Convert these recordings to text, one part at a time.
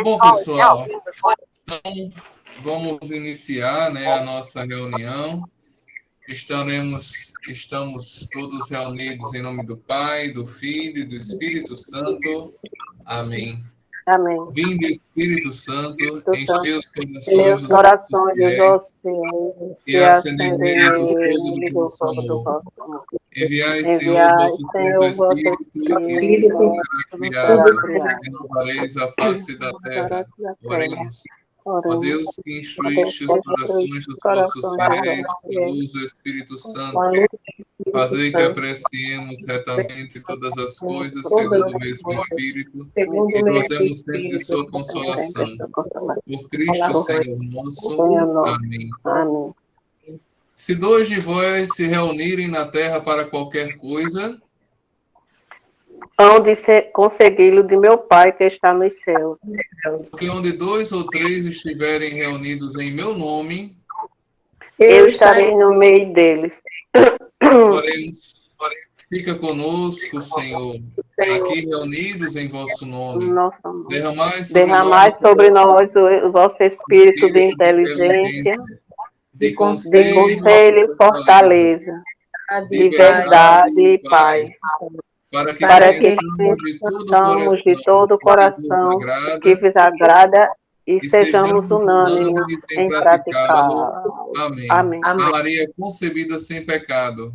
Bom, pessoal, então vamos iniciar, né, a nossa reunião. Estamos todos reunidos em nome do Pai, do Filho e do Espírito Santo. Amém. Amém. Vinde, Espírito Santo, Do enchei os Meus corações dos corações dos vossos fiéis fiéis, e e acendei acendei neles o fogo do neles o vosso fogo do amor. vosso amor. Enviai, Senhor, o Enviai, vosso Santo Senhor, o vosso Espírito, e Espírito, tudo tudo será será criado, criado. renovareis a face da Para terra. da terra. Oremos. Ó Oremos. Deus, que instruíste os corações dos vossos Corações dos fiéis vossos com a fiéis, luz do Espírito Santo, com a luz fazei do que Santo, apreciemos retamente todas as coisas todas segundo o as mesmo coisas, Espírito segundo e o mesmo gozemos sempre de Espírito, sua sempre consolação. essa consolação. Por Cristo, Por Senhor Cristo, nosso. Senhor nosso. Amém. Amém. Se dois de vós se reunirem na terra para qualquer coisa, Hão de consegui-lo de meu Pai que está nos céus. porque onde dois ou três estiverem reunidos em meu nome, Eu estarei no meio deles. oremos. Fica conosco, Senhor, aqui reunidos em vosso nome. Nosso amor. Derramai sobre nós o vosso o espírito de espírito de inteligência, de de conselho conselho e fortaleza, de verdade e paz, para que para que conheçamos de todo o conheçamos de todo o o que vos coração o agrada que vos agrada e e sejamos sejamos unânimes unânimes em em praticá-lo. praticá-lo. Amém. Amém. Maria concebida sem pecado.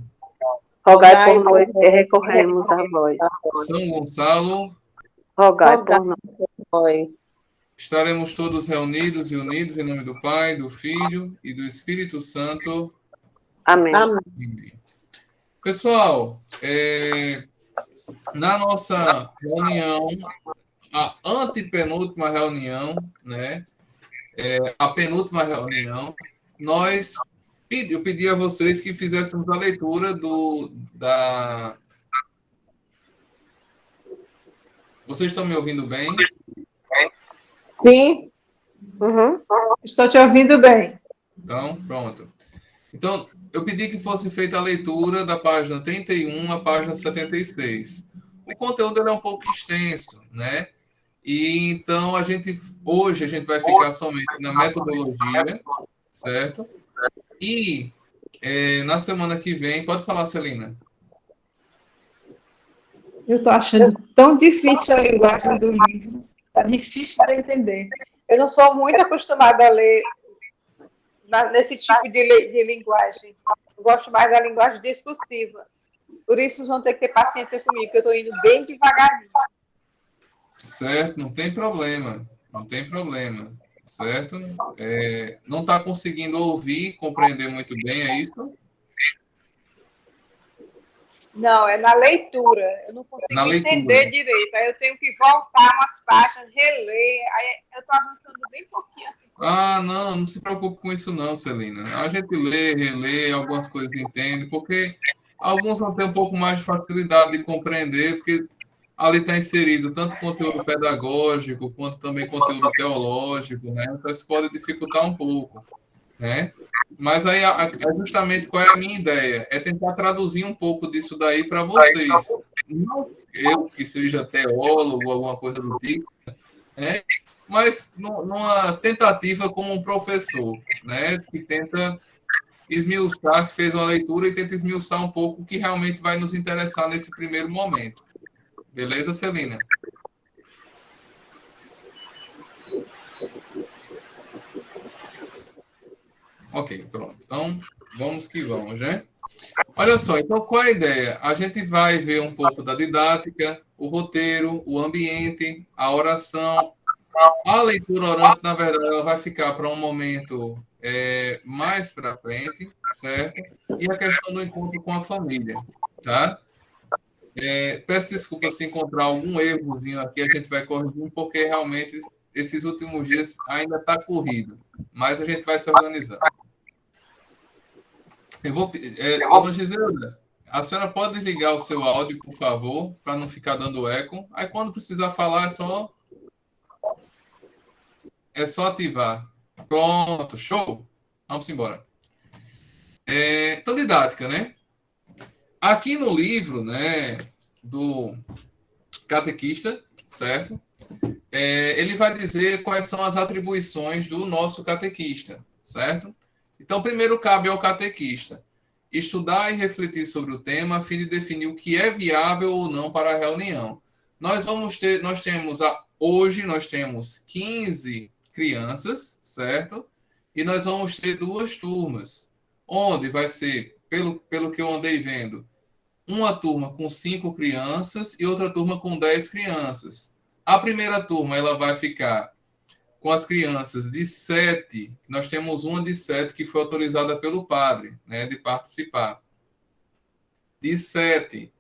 Rogai por nós que recorremos a vós. São Gonçalo, Rogai por nós. estaremos todos reunidos e unidos em nome do Pai, do Filho e do Espírito Santo. Amém. Amém. Pessoal, na nossa reunião, a antepenúltima reunião, né? A penúltima reunião, eu pedi a vocês que fizéssemos a leitura da. Vocês estão me ouvindo bem? Sim. Uhum. Estou te ouvindo bem. Então, pronto. Então, eu pedi que fosse feita a leitura da página 31 à página 76. O conteúdo é um pouco extenso, né? E então hoje a gente vai ficar somente na metodologia, certo? E na semana que vem, pode falar, Celina. Eu estou achando tão difícil a linguagem do livro. Está difícil de entender. Eu não sou muito acostumada a ler nesse tipo de linguagem. Eu gosto mais da linguagem discursiva. Por isso, vocês vão ter que ter paciência comigo, que eu estou indo bem devagarinho. Certo, não tem problema. Não tem problema. Certo? Não está conseguindo ouvir, compreender muito bem, é isso? Não, é na leitura. Eu não consigo entender direito. Aí eu tenho que voltar umas páginas, reler. Aí eu estou avançando bem pouquinho. Ah, não se preocupe com isso não, Celina. A gente lê, relê, algumas coisas entende, porque alguns vão ter um pouco mais de facilidade de compreender, porque ali está inserido tanto conteúdo pedagógico, quanto também conteúdo teológico, né? Então isso pode dificultar um pouco, né? Mas aí, justamente, qual é a minha ideia? É tentar traduzir um pouco disso daí para vocês. Não eu que seja teólogo, alguma coisa do tipo, né? Mas numa tentativa como um professor, né? Que tenta esmiuçar, que fez uma leitura e tenta esmiuçar um pouco o que realmente vai nos interessar nesse primeiro momento. Beleza, Celina? Ok, pronto. Então, vamos que vamos, né? Olha só, então qual é a ideia? A gente vai ver um pouco da didática, o roteiro, o ambiente, a oração. A leitura orante, na verdade, ela vai ficar para um momento mais para frente, certo? E a questão do encontro com a família, tá? Peço desculpa se encontrar algum errozinho aqui, a gente vai corrigir, porque realmente esses últimos dias ainda está corrido, mas a gente vai se organizando. Eu vou, dona Giselda, a senhora pode desligar o seu áudio, por favor, para não ficar dando eco. Aí, quando precisar falar, é só ativar. Pronto, show. Vamos embora. Então, didática, né? Aqui no livro, né, do catequista, certo? ele vai dizer quais são as atribuições do nosso catequista, certo? Então, primeiro cabe ao catequista estudar e refletir sobre o tema a fim de definir o que é viável ou não para a reunião. Hoje nós temos 15 crianças, certo? E nós vamos ter 2 turmas, onde vai ser, pelo que eu andei vendo, uma turma com 5 crianças e outra turma com 10 crianças. A primeira turma ela vai ficar com as crianças de 7, nós temos uma de 7 que foi autorizada pelo padre, né, de participar, de 7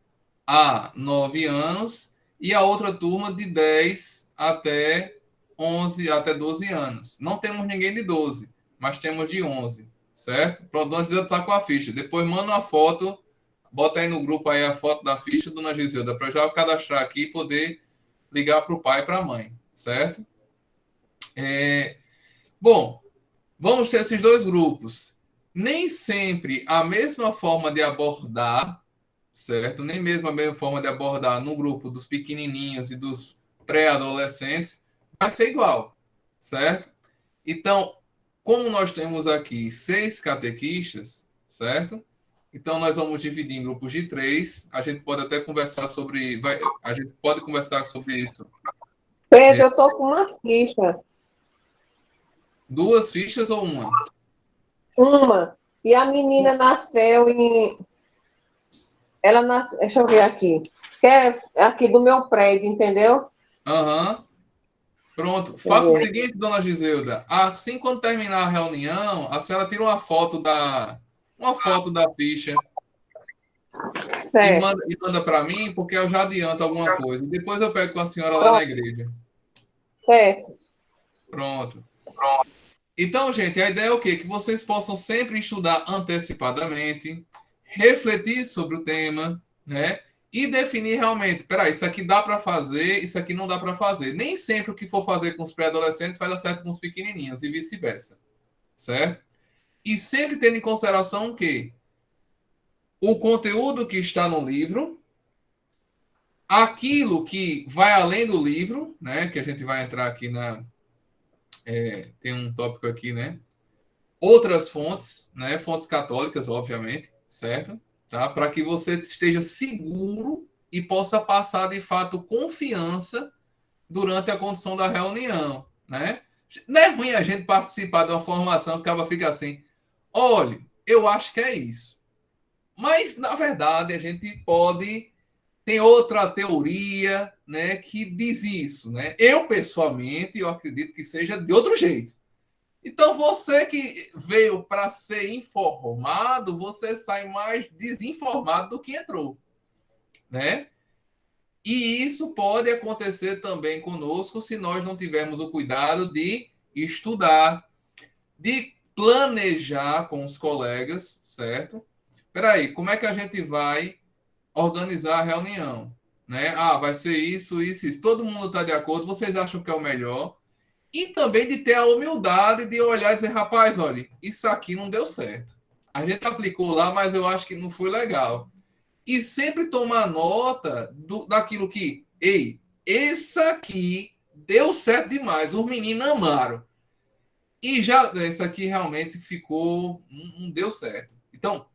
a 9 anos, e a outra turma de 10 até 11, até 12 anos. Não temos ninguém de 12, mas temos de 11, certo? Pronto, nós já está com a ficha. Depois manda uma foto, bota aí no grupo aí a foto da ficha, dona Giselda, para já cadastrar aqui e poder ligar para o pai e para a mãe, certo? Bom, vamos ter esses 2 grupos. Nem sempre a mesma forma de abordar, certo? Nem mesmo a mesma forma de abordar no grupo dos pequenininhos e dos pré-adolescentes vai ser igual, certo? Então, como nós temos aqui 6 catequistas, certo? Então, nós vamos dividir em grupos de 3. A gente pode até conversar sobre. A gente pode conversar sobre isso. Pedro, eu tô com uma ficha. 2 fichas ou uma? Uma. E a menina nasceu em. Ela nasceu. Deixa eu ver aqui. Que é aqui do meu prédio, entendeu? Aham. Pronto. Deixa eu Faça o ver. seguinte, dona Giselda. Assim, quando terminar a reunião, a senhora tira uma foto da ficha e Certo. manda para mim, porque eu já adianto alguma coisa. Depois eu pego com a senhora lá na Pronto, igreja. certo. Pronto. Então, gente, a ideia é o quê? Que vocês possam sempre estudar antecipadamente, refletir sobre o tema, né? E definir realmente, peraí, isso aqui dá para fazer, isso aqui não dá para fazer. Nem sempre o que for fazer com os pré-adolescentes vai dar certo com os pequenininhos e vice-versa, certo? E sempre tendo em consideração que o conteúdo que está no livro, aquilo que vai além do livro, né? Que a gente vai entrar aqui tem um tópico aqui, né? Outras fontes, né? Fontes católicas, obviamente, certo? Tá? Para que você esteja seguro e possa passar de fato confiança durante a condução da reunião, né? Não é ruim a gente participar de uma formação que acaba fica assim, olha, eu acho que é isso. Mas, na verdade, a gente pode. Tem outra teoria, né, que diz isso, né? Eu, pessoalmente, eu acredito que seja de outro jeito. Então, você que veio para ser informado, você sai mais desinformado do que entrou, né? E isso pode acontecer também conosco se nós não tivermos o cuidado de estudar, de planejar com os colegas, certo? Peraí, como é que a gente vai organizar a reunião? Né? Ah, vai ser isso, isso, isso. Todo mundo está de acordo, vocês acham que é o melhor? E também de ter a humildade de olhar e dizer, rapaz, olha, isso aqui não deu certo. A gente aplicou lá, mas eu acho que não foi legal. E sempre tomar nota daquilo que, ei, esse aqui deu certo demais, os meninos amaram. E já esse aqui realmente ficou, não deu certo. Então,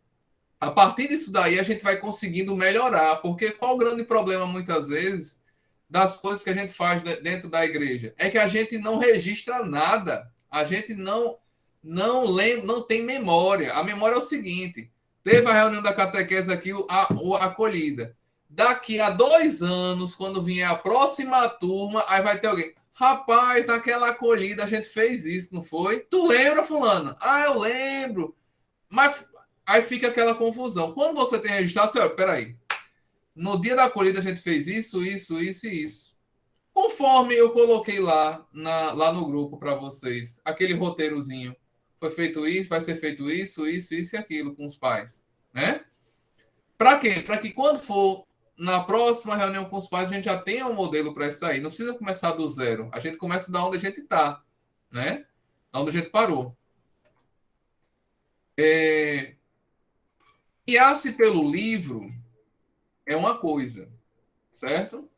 a partir disso daí, a gente vai conseguindo melhorar, porque qual o grande problema, muitas vezes, das coisas que a gente faz dentro da igreja? É que a gente não registra nada, a gente não lembra, não tem memória. A memória é o seguinte, teve a reunião da catequese aqui, a acolhida. Daqui a 2 anos, quando vier a próxima turma, aí vai ter alguém. Rapaz, naquela acolhida a gente fez isso, não foi? Tu lembra, fulano? Ah, eu lembro. Mas aí fica aquela confusão. Quando você tem registrado, você olha, peraí, no dia da acolhida a gente fez isso, isso, isso e isso. Conforme eu coloquei lá no grupo para vocês, aquele roteirozinho. Foi feito isso, vai ser feito isso, isso, isso e aquilo com os pais. Né? Para quê? Para que quando for na próxima reunião com os pais, a gente já tenha um modelo para isso aí. Não precisa começar do zero. A gente começa da onde a gente está. Né? Da onde a gente parou. Guiar-se pelo livro é uma coisa, certo?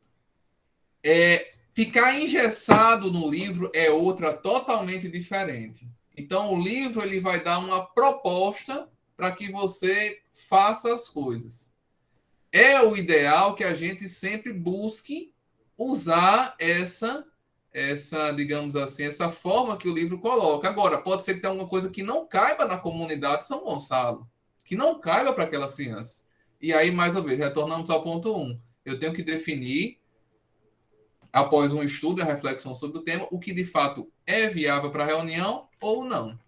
Ficar engessado no livro é outra totalmente diferente. Então, o livro ele vai dar uma proposta para que você faça as coisas. É o ideal que a gente sempre busque usar digamos assim, essa forma que o livro coloca. Agora, pode ser que tenha alguma coisa que não caiba na comunidade São Gonçalo, que não caiba para aquelas crianças. E aí, mais uma vez, retornamos ao ponto 1. Eu tenho que definir, após um estudo e a reflexão sobre o tema, o que de fato é viável para a reunião ou não.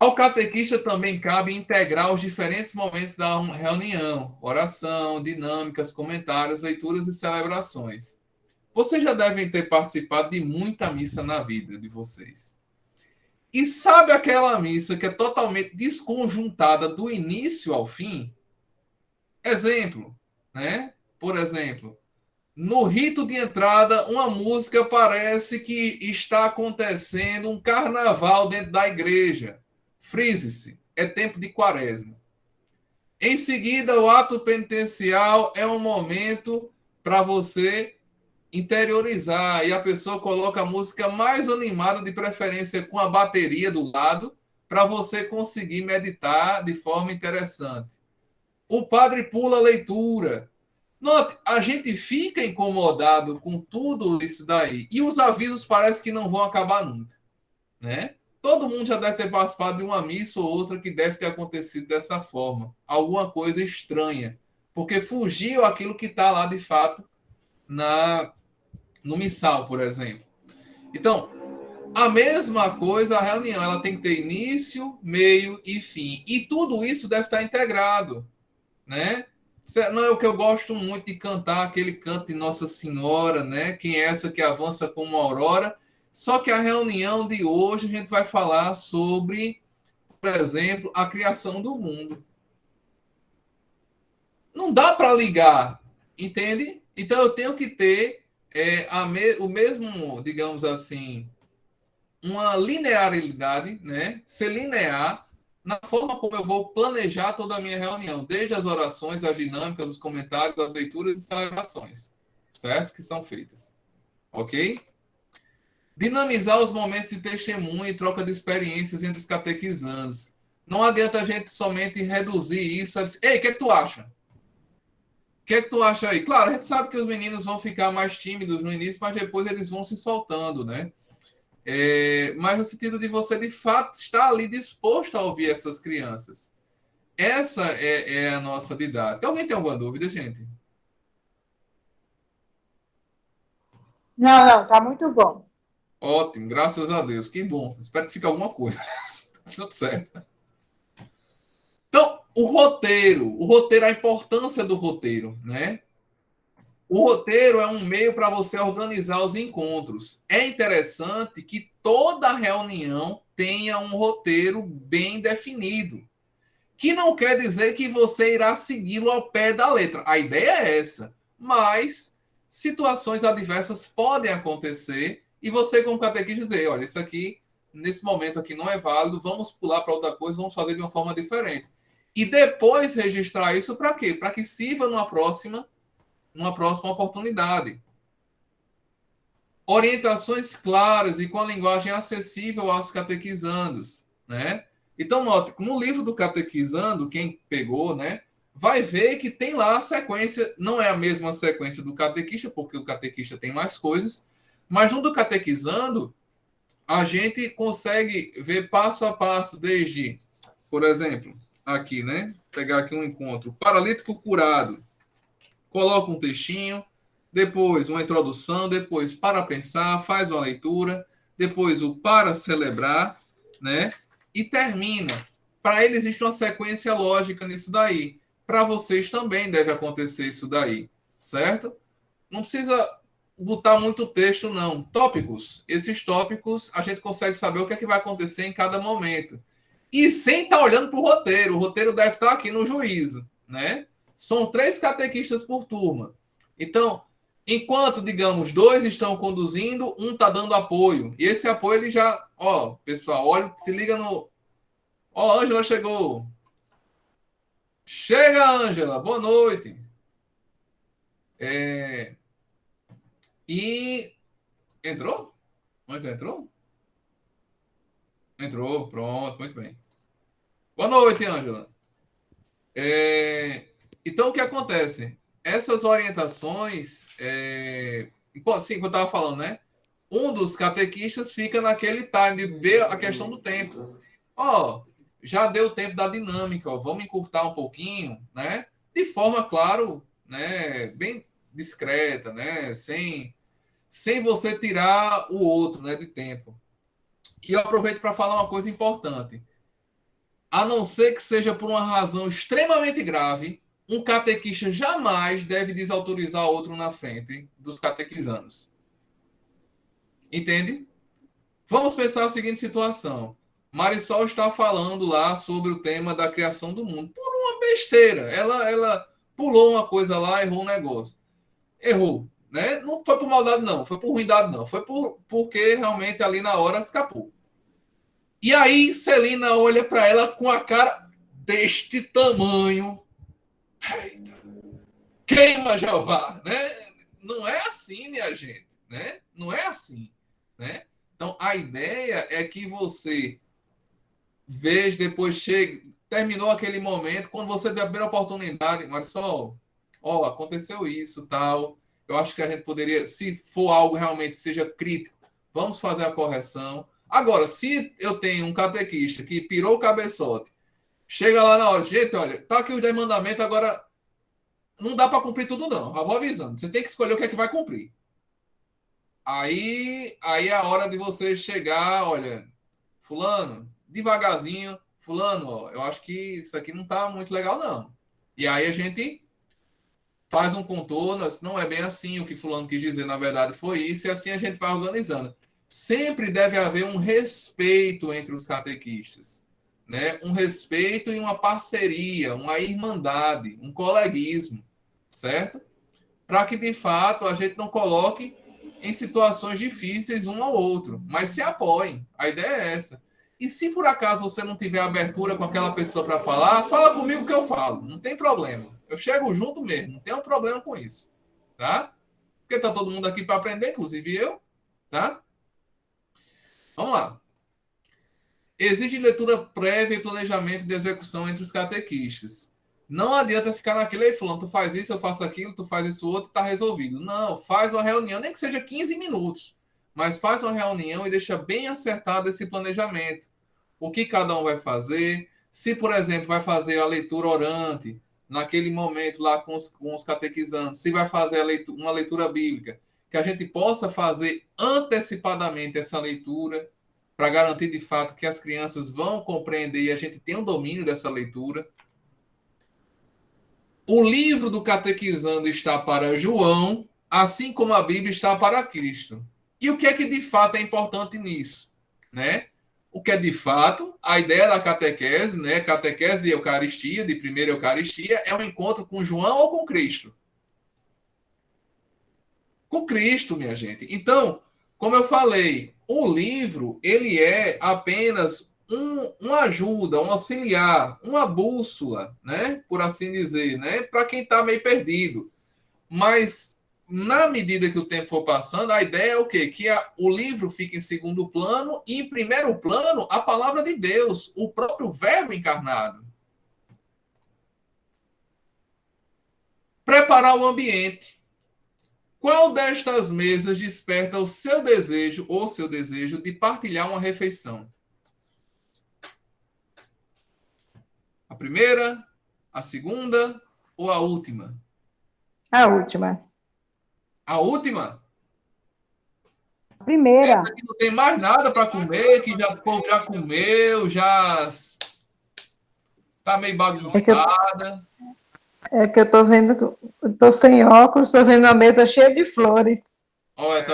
Ao catequista também cabe integrar os diferentes momentos da reunião, oração, dinâmicas, comentários, leituras e celebrações. Vocês já devem ter participado de muita missa na vida de vocês. E sabe aquela missa que é totalmente desconjuntada do início ao fim? Exemplo, né? Por exemplo, no rito de entrada, uma música parece que está acontecendo um carnaval dentro da igreja. Frise-se, é tempo de quaresma. Em seguida, o ato penitencial é um momento para você interiorizar e a pessoa coloca a música mais animada, de preferência com a bateria do lado, para você conseguir meditar de forma interessante. O padre pula a leitura. Note, a gente fica incomodado com tudo isso daí e os avisos parece que não vão acabar nunca, né? Todo mundo já deve ter participado de uma missa ou outra que deve ter acontecido dessa forma. Alguma coisa estranha. Porque fugiu aquilo que está lá de fato no missal, por exemplo. Então, a mesma coisa, a reunião, ela tem que ter início, meio e fim. E tudo isso deve estar integrado, né? Não é o que eu gosto muito de cantar, aquele canto de Nossa Senhora, né? Quem é essa que avança como uma aurora? Só que a reunião de hoje a gente vai falar sobre, por exemplo, a criação do mundo. Não dá para ligar, entende? Então eu tenho que ter o mesmo, digamos assim, uma linearidade, né? Ser linear na forma como eu vou planejar toda a minha reunião, desde as orações, as dinâmicas, os comentários, as leituras e celebrações, certo? Que são feitas, ok? Dinamizar os momentos de testemunho e troca de experiências entre os catequizandos. Não adianta a gente somente reduzir isso a dizer, ei, o que é que tu acha? O que é que tu acha aí? Claro, a gente sabe que os meninos vão ficar mais tímidos no início, mas depois eles vão se soltando, né? Mas no sentido de você, de fato, estar ali disposto a ouvir essas crianças. Essa é a nossa didática. Alguém tem alguma dúvida, gente? Não, tá muito bom. Ótimo, graças a Deus. Que bom. Espero que fique alguma coisa. Tudo certo. Então, o roteiro, a importância do roteiro, né? O roteiro é um meio para você organizar os encontros. É interessante que toda reunião tenha um roteiro bem definido, que não quer dizer que você irá segui-lo ao pé da letra. A ideia é essa, mas situações adversas podem acontecer e você, como catequista, dizer, olha, isso aqui, nesse momento aqui não é válido, vamos pular para outra coisa, vamos fazer de uma forma diferente. E depois registrar isso para quê? Para que sirva numa próxima oportunidade. Orientações claras e com a linguagem acessível aos catequizandos, né? Então, note, no livro do catequizando, quem pegou, né, vai ver que tem lá a sequência, não é a mesma sequência do catequista, porque o catequista tem mais coisas, mas no do catequizando, a gente consegue ver passo a passo, desde, por exemplo, aqui, né, pegar aqui um encontro, paralítico curado, coloca um textinho, depois uma introdução, depois para pensar, faz uma leitura, depois o para celebrar, né? E termina. Para ele existe uma sequência lógica nisso daí. Para vocês também deve acontecer isso daí, certo? Não precisa botar muito texto, não. Tópicos. Esses tópicos a gente consegue saber o que é que vai acontecer em cada momento. E sem estar olhando para o roteiro. O roteiro deve estar aqui no juízo, né? São 3 catequistas por turma. Então, enquanto, digamos, 2 estão conduzindo, um está dando apoio. E esse apoio, ele já... Ó, pessoal, olha, se liga no... Ó, a Ângela chegou. Chega, Ângela. Boa noite. E entrou? Mônica entrou? Entrou, pronto, muito bem. Boa noite, Ângela. Então, o que acontece? Essas orientações, assim, que eu estava falando, né? Um dos catequistas fica naquele time de ver a questão do tempo. Ó, já deu tempo da dinâmica, ó, vamos encurtar um pouquinho, né? De forma, claro, né, bem discreta, né? Sem você tirar o outro, né, de tempo. E eu aproveito para falar uma coisa importante. A não ser que seja por uma razão extremamente grave, um catequista jamais deve desautorizar outro na frente dos catequizandos. Entende? Vamos pensar a seguinte situação. Marisol está falando lá sobre o tema da criação do mundo. Por uma besteira. Ela pulou uma coisa lá, errou um negócio. Errou. Né? Não foi por maldade, não. Foi por ruindade, não. Foi porque realmente ali na hora escapou. E aí Celina olha para ela com a cara deste tamanho. Eita. Queima, Jeová, né? Não é assim, minha gente, né? Não é assim, né? Então a ideia é que você veja, depois chega, terminou aquele momento, quando você tiver a primeira oportunidade, Marisol, ó, aconteceu isso, tal. Eu acho que a gente poderia, se for algo realmente seja crítico, vamos fazer a correção. Agora, se eu tenho um catequista que pirou o cabeçote, chega lá na hora, gente, olha, tá aqui os 10 mandamentos, agora não dá para cumprir tudo, não. Já vou avisando. Você tem que escolher o que é que vai cumprir. Aí é a hora de você chegar, olha, fulano, devagarzinho, fulano, ó, eu acho que isso aqui não tá muito legal, não. E aí a gente faz um contorno, não é bem assim, o que fulano quis dizer, na verdade, foi isso, e assim a gente vai organizando. Sempre deve haver um respeito entre os catequistas, né? Um respeito e uma parceria, uma irmandade, um coleguismo, certo? Para que de fato a gente não coloque em situações difíceis um ao outro, mas se apoiem. A ideia é essa. E se por acaso você não tiver abertura com aquela pessoa para falar, fala comigo que eu falo, não tem problema. Eu chego junto mesmo, não tem um problema com isso, tá? Porque tá todo mundo aqui para aprender, inclusive eu, tá? Vamos lá. Exige leitura prévia e planejamento de execução entre os catequistas. Não adianta ficar naquele aí falando, tu faz isso, eu faço aquilo, tu faz isso outro, tá resolvido. Não, faz uma reunião, nem que seja 15 minutos, mas faz uma reunião e deixa bem acertado esse planejamento. O que cada um vai fazer, se, por exemplo, vai fazer a leitura orante, naquele momento lá com os catequizandos, se vai fazer uma leitura bíblica, que a gente possa fazer antecipadamente essa leitura, para garantir de fato que as crianças vão compreender e a gente tem um domínio dessa leitura. O livro do Catequizando está para João, assim como a Bíblia está para Cristo. E o que é que de fato é importante nisso? Né? O que é de fato a ideia da catequese, né? Catequese e Eucaristia, de primeira Eucaristia, é um encontro com João ou com Cristo? Com Cristo, minha gente. Então, como eu falei, o livro ele é apenas uma ajuda, um auxiliar, uma bússola, né? Por assim dizer, né? Para quem está meio perdido. Mas na medida que o tempo for passando, a ideia é o quê? Que o livro fica em segundo plano e em primeiro plano a palavra de Deus, o próprio Verbo encarnado. Preparar o ambiente. Qual destas mesas desperta o seu desejo ou seu desejo de partilhar uma refeição? A primeira, a segunda ou a última? A última. A última? A primeira. Essa que não tem mais nada para comer, que o povo já comeu, já tá meio bagunçada. É que eu tô vendo, eu tô sem óculos, tô vendo uma mesa cheia de flores. Olha,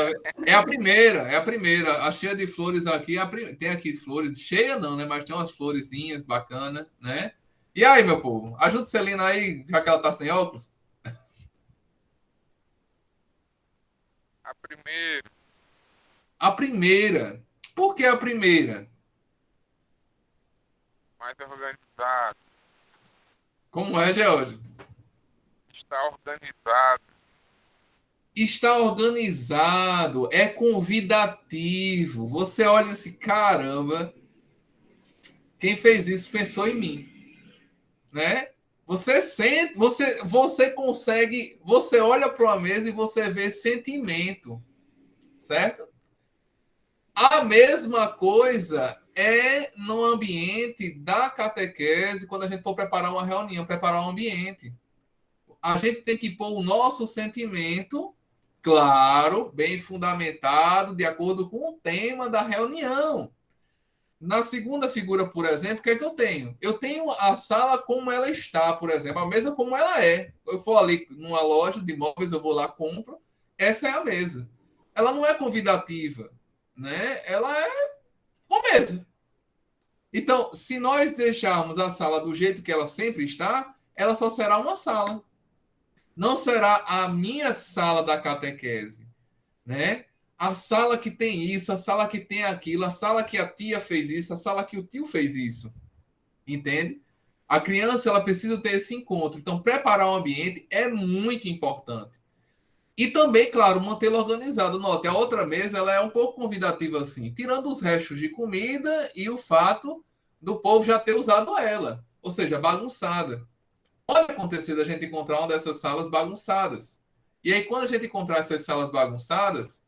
é a primeira, é a primeira. A cheia de flores aqui, tem aqui flores, cheia não, né? Mas tem umas florezinhas bacanas, né? E aí, meu povo? Ajuda a Celina aí, já que ela tá sem óculos. A primeira. A primeira. Por que a primeira? Mais organizado. Como é, George? Está organizado. está organizado, é convidativo. Você olha assim, caramba, quem fez isso pensou em mim, né? Você sente, você consegue, você olha para uma mesa e você vê sentimento, certo? A mesma coisa é no ambiente da catequese, quando a gente for preparar uma reunião, preparar um ambiente. A gente tem que pôr o nosso sentimento, claro, bem fundamentado, de acordo com o tema da reunião. Na segunda figura, por exemplo, o que é que eu tenho? Eu tenho a sala como ela está, por exemplo, a mesa como ela é. Eu for ali numa loja de móveis, eu vou lá, compro. Essa é a mesa. Ela não é convidativa, né? Ela é uma mesa. Então, se nós deixarmos a sala do jeito que ela sempre está, ela só será uma sala. Não será a minha sala da catequese, né? A sala que tem isso, a sala que tem aquilo, a sala que a tia fez isso, a sala que o tio fez isso. Entende? A criança ela precisa ter esse encontro. Então, preparar o ambiente é muito importante. E também, claro, mantê-lo organizado. Note, a outra mesa ela é um pouco convidativa assim, tirando os restos de comida e o fato do povo já ter usado ela, ou seja, bagunçada. Pode acontecer da gente encontrar uma dessas salas bagunçadas. E aí, quando a gente encontrar essas salas bagunçadas,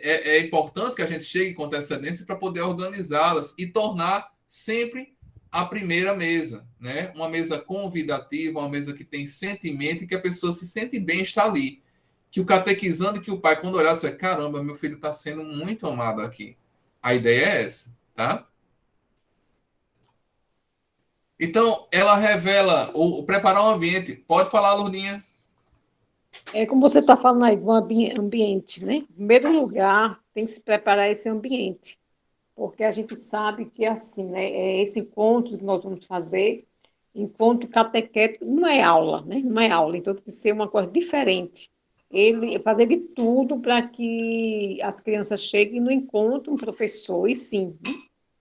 é importante que a gente chegue com antecedência para poder organizá-las e tornar sempre a primeira mesa, né? Uma mesa convidativa, uma mesa que tem sentimento e que a pessoa se sente bem estar ali. Que o catequizando, que o pai, quando olhar, você caramba, meu filho está sendo muito amado aqui. A ideia é essa, tá? Então, ela revela, ou preparar um ambiente. Pode falar, Lourdinha. É como você está falando aí do ambiente, né? Em primeiro lugar, tem que se preparar esse ambiente, porque a gente sabe que assim, né? É esse encontro que nós vamos fazer, encontro catequético, não é aula, né? Não é aula, então tem que ser uma coisa diferente. Ele fazer de tudo para que as crianças cheguem no encontro um professor, e sim, né?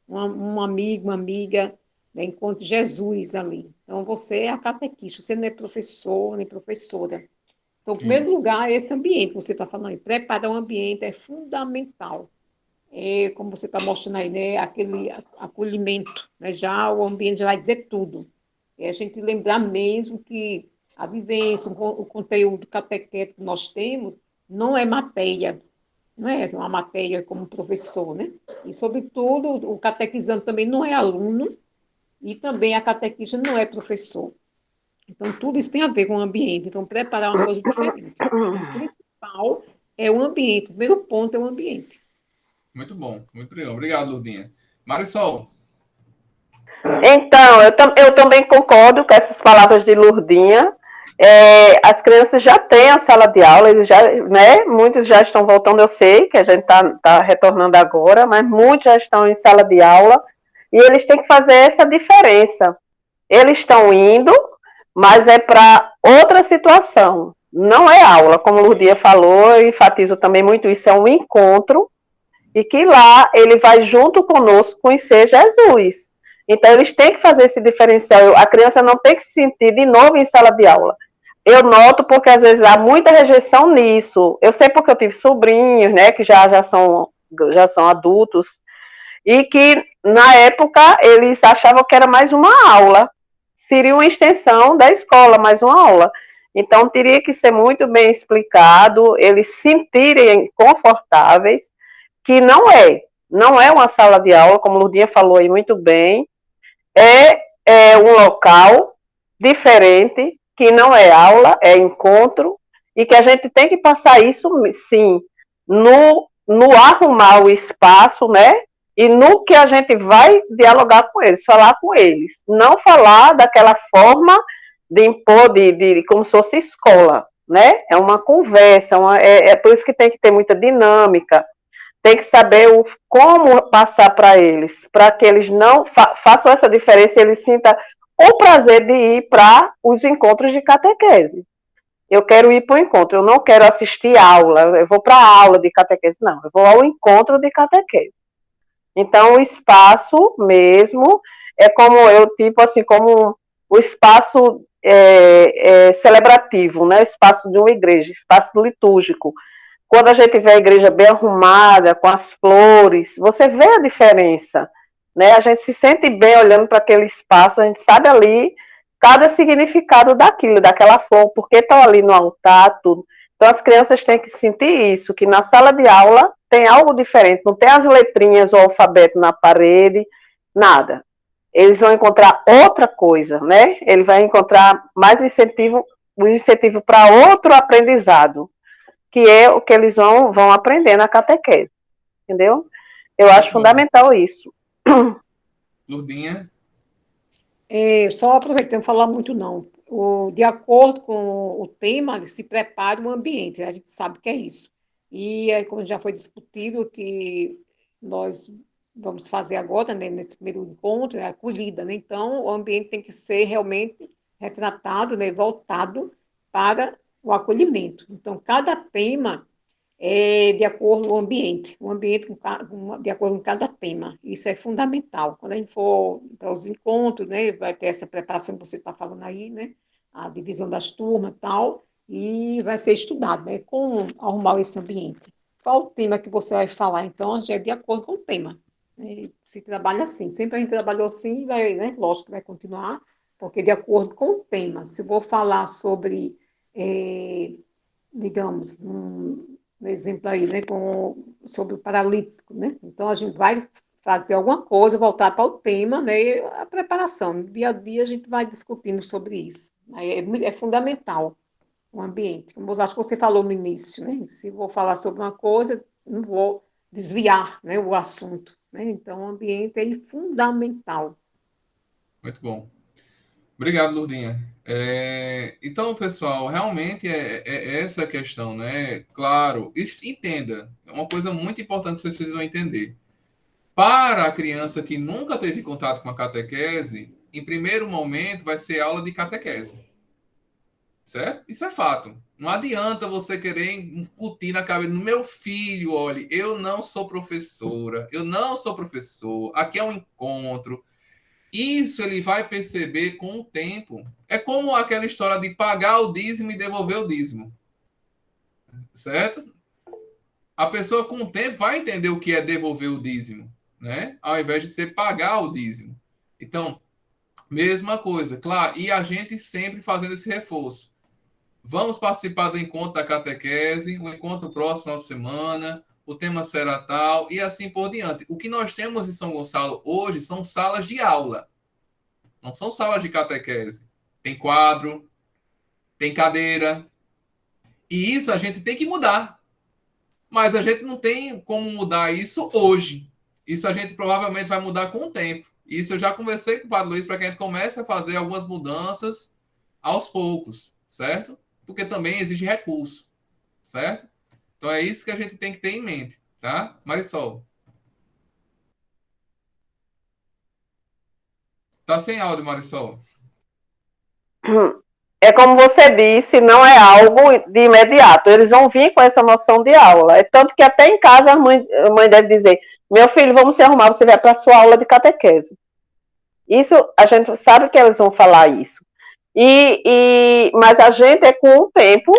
Um amigo, uma amiga, né? Encontre Jesus ali. Então, você é a catequista, você não é professor nem professora. Então, em primeiro Isso. lugar, esse ambiente que você está falando aí, preparar o ambiente é fundamental. É, como você está mostrando aí, né, aquele acolhimento, né, já o ambiente já vai dizer tudo. É a gente lembrar mesmo que a vivência, o conteúdo catequético que nós temos, não é matéria, não é uma matéria como professor, né? E, sobretudo, o catequizando também não é aluno e também a catequista não é professor. Então, tudo isso tem a ver com o ambiente. Então, preparar uma coisa diferente. Então, o principal é o ambiente. O primeiro ponto é o ambiente. Muito bom. Muito bom. Obrigado, Lourdinha. Marisol. Então, eu também concordo com essas palavras de Lourdinha. As crianças já têm a sala de aula, eles já, né, muitos já estão voltando, eu sei que a gente está retornando agora, mas muitos já estão em sala de aula, e eles têm que fazer essa diferença. Eles estão indo, mas é para outra situação, não é aula, como Lourdinha falou, eu enfatizo também muito isso, é um encontro, e que lá ele vai junto conosco conhecer Jesus. Então, eles têm que fazer esse diferencial. A criança não tem que se sentir de novo em sala de aula. Eu noto porque, às vezes, há muita rejeição nisso. Eu sei porque eu tive sobrinhos, né, que já são adultos, e que, na época, eles achavam que era mais uma aula. Seria uma extensão da escola, mais uma aula. Então, teria que ser muito bem explicado, eles se sentirem confortáveis, que não é uma sala de aula, como o Lourdinha falou aí muito bem, é um local diferente, que não é aula, é encontro, e que a gente tem que passar isso, sim, no arrumar o espaço, né, e no que a gente vai dialogar com eles, falar com eles, não falar daquela forma de impor, como se fosse escola, né, é uma conversa, é por isso que tem que ter muita dinâmica, tem que saber como passar para eles, para que eles não façam essa diferença e eles sintam o prazer de ir para os encontros de catequese. Eu quero ir para o encontro, eu não quero assistir aula, eu vou para a aula de catequese, não, eu vou ao encontro de catequese. Então, o espaço mesmo é como eu, tipo assim, como o espaço celebrativo, né? O espaço de uma igreja, espaço litúrgico. Quando a gente vê a igreja bem arrumada, com as flores, você vê a diferença, né? A gente se sente bem olhando para aquele espaço, a gente sabe ali cada significado daquilo, daquela flor, porque estão ali no altar, tudo. Então as crianças têm que sentir isso, que na sala de aula tem algo diferente, não tem as letrinhas, o alfabeto na parede, nada. Eles vão encontrar outra coisa, né? Ele vai encontrar mais incentivo, um incentivo para outro aprendizado, que é o que eles vão aprender na catequese, entendeu? Eu acho fundamental isso. Lurdinha? Só aproveitando, falar muito não. De acordo com o tema, se prepare o ambiente, a gente sabe que é isso. E, como já foi discutido, que nós vamos fazer agora, né, nesse primeiro encontro, é a acolhida, né? Então, o ambiente tem que ser realmente retratado, né, voltado para o acolhimento. Então, cada tema é de acordo com o ambiente de acordo com cada tema. Isso é fundamental. Quando a gente for para os encontros, né, vai ter essa preparação que você está falando aí, né, a divisão das turmas e tal, e vai ser estudado, né, como arrumar esse ambiente. Qual o tema que você vai falar? Então, já é de acordo com o tema. Né, se trabalha assim. Sempre a gente trabalhou assim, vai, né, lógico que vai continuar, porque de acordo com o tema. Se eu vou falar sobre, digamos, no exemplo aí, né, sobre o paralítico, né? Então, a gente vai fazer alguma coisa, voltar para o tema, né, a preparação. No dia a dia, a gente vai discutindo sobre isso. É fundamental o ambiente. Como eu acho que você falou no início, né? Se vou falar sobre uma coisa, não vou desviar, né, o assunto. Né? Então, o ambiente é fundamental. Muito bom. Obrigado, Lurdinha. Então, pessoal, realmente é essa a questão, né? Claro, entenda, é uma coisa muito importante que vocês precisam entender. Para a criança que nunca teve contato com a catequese, em primeiro momento vai ser aula de catequese. Certo? Isso é fato. Não adianta você querer incutir na cabeça do meu filho, olha, eu não sou professora, eu não sou professor, aqui é um encontro. Isso ele vai perceber com o tempo. É como aquela história de pagar o dízimo e devolver o dízimo. Certo? A pessoa com o tempo vai entender o que é devolver o dízimo, né? Ao invés de ser pagar o dízimo. Então, mesma coisa, claro, e a gente sempre fazendo esse reforço. Vamos participar do encontro da catequese, o encontro próximo na semana, o tema será tal, e assim por diante. O que nós temos em São Gonçalo hoje são salas de aula, não são salas de catequese. Tem quadro, tem cadeira, e isso a gente tem que mudar. Mas a gente não tem como mudar isso hoje. Isso a gente provavelmente vai mudar com o tempo. Isso eu já conversei com o Padre Luiz para que a gente comece a fazer algumas mudanças aos poucos, certo? Porque também exige recurso, certo? Então é isso que a gente tem que ter em mente, tá? Marisol. Tá sem áudio, Marisol. É como você disse, não é algo de imediato. Eles vão vir com essa noção de aula. É tanto que até em casa a mãe deve dizer: meu filho, vamos se arrumar, você vai para a sua aula de catequese. Isso, a gente sabe que eles vão falar isso. Mas a gente é com o tempo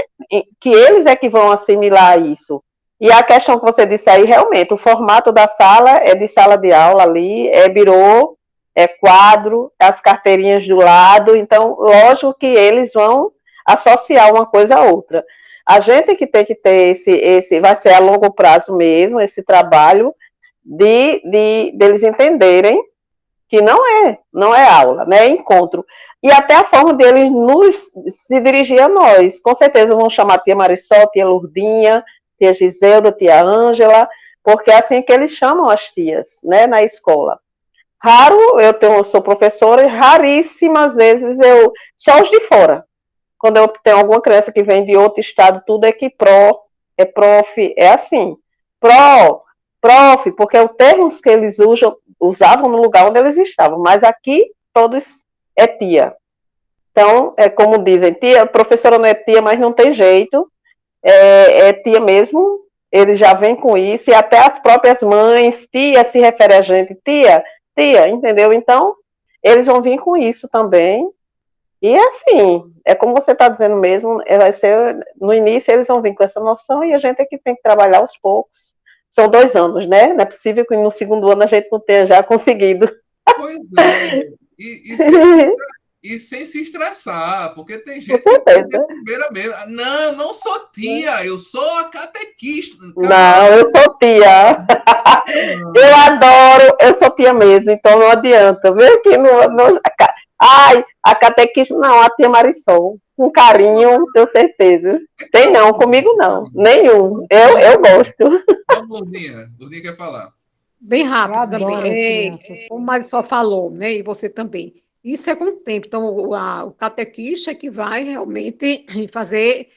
que eles é que vão assimilar isso. E a questão que você disse aí, realmente, o formato da sala é de sala de aula ali, é birô, é quadro, as carteirinhas do lado, então, lógico que eles vão associar uma coisa a outra. A gente que tem que ter vai ser a longo prazo mesmo, esse trabalho deles entenderem que não é aula, né, é encontro. E até a forma deles se dirigir a nós. Com certeza vão chamar tia Marisol, tia Lurdinha, tia Giselda, tia Ângela, porque é assim que eles chamam as tias, né, na escola. Raro, eu sou professora, e raríssimas vezes só os de fora. Quando eu tenho alguma criança que vem de outro estado, tudo é que é prof, é assim. Prof, porque é o termo que eles usavam no lugar onde eles estavam, mas aqui todos é tia. Então, é como dizem, tia, professora não é tia, mas não tem jeito, é tia mesmo, eles já vêm com isso, e até as próprias mães, tia se refere a gente, tia, entendeu? Então, eles vão vir com isso também, E assim, é como você está dizendo mesmo, vai ser, no início eles vão vir com essa noção e a gente é que tem que trabalhar aos poucos. São 2 anos, né? Não é possível que no segundo ano a gente não tenha já conseguido. Pois é. E sem, e sem se estressar, porque tem Com gente que quer de certeza. primeira mesmo. Não, não sou tia, eu sou a catequista. Não, eu sou tia. Eu Calma. adoro, eu sou tia mesmo, então não adianta. Vê que ai, a catequista não, a tia Marisol. Com carinho, tenho certeza. Tem não, comigo não. Nenhum. Eu gosto. Vamos, Lourdinha. Lourdinha quer falar. Bem Eu rápido também. adoro as crianças. Como o Marisol falou, né? E você também. Isso é com o tempo. Então, o catequista é que vai realmente fazer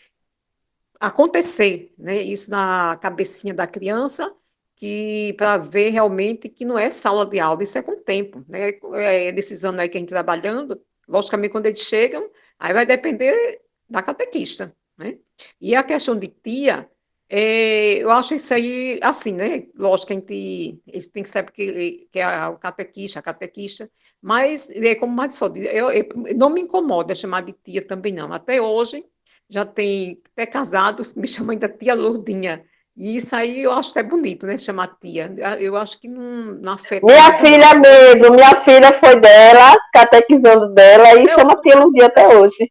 acontecer, né? Isso na cabecinha da criança, que para ver realmente que não é sala de aula, isso é com o tempo, né? Nesses anos aí que a gente trabalhando, logicamente quando eles chegam, aí vai depender da catequista, né? E a questão de tia, eu acho isso aí assim, né? Lógico que eles tem que saber que é o catequista, mas como mais só, eu não me incomoda chamar de tia também não. Até hoje já tem até casados, me chamam ainda tia Lourdinha. E isso aí eu acho até bonito, né? Chamar tia. Eu acho que não afeta Minha nada, não. filha mesmo, minha filha foi dela, catequizando dela e Até chama hoje, tia Ludia até hoje.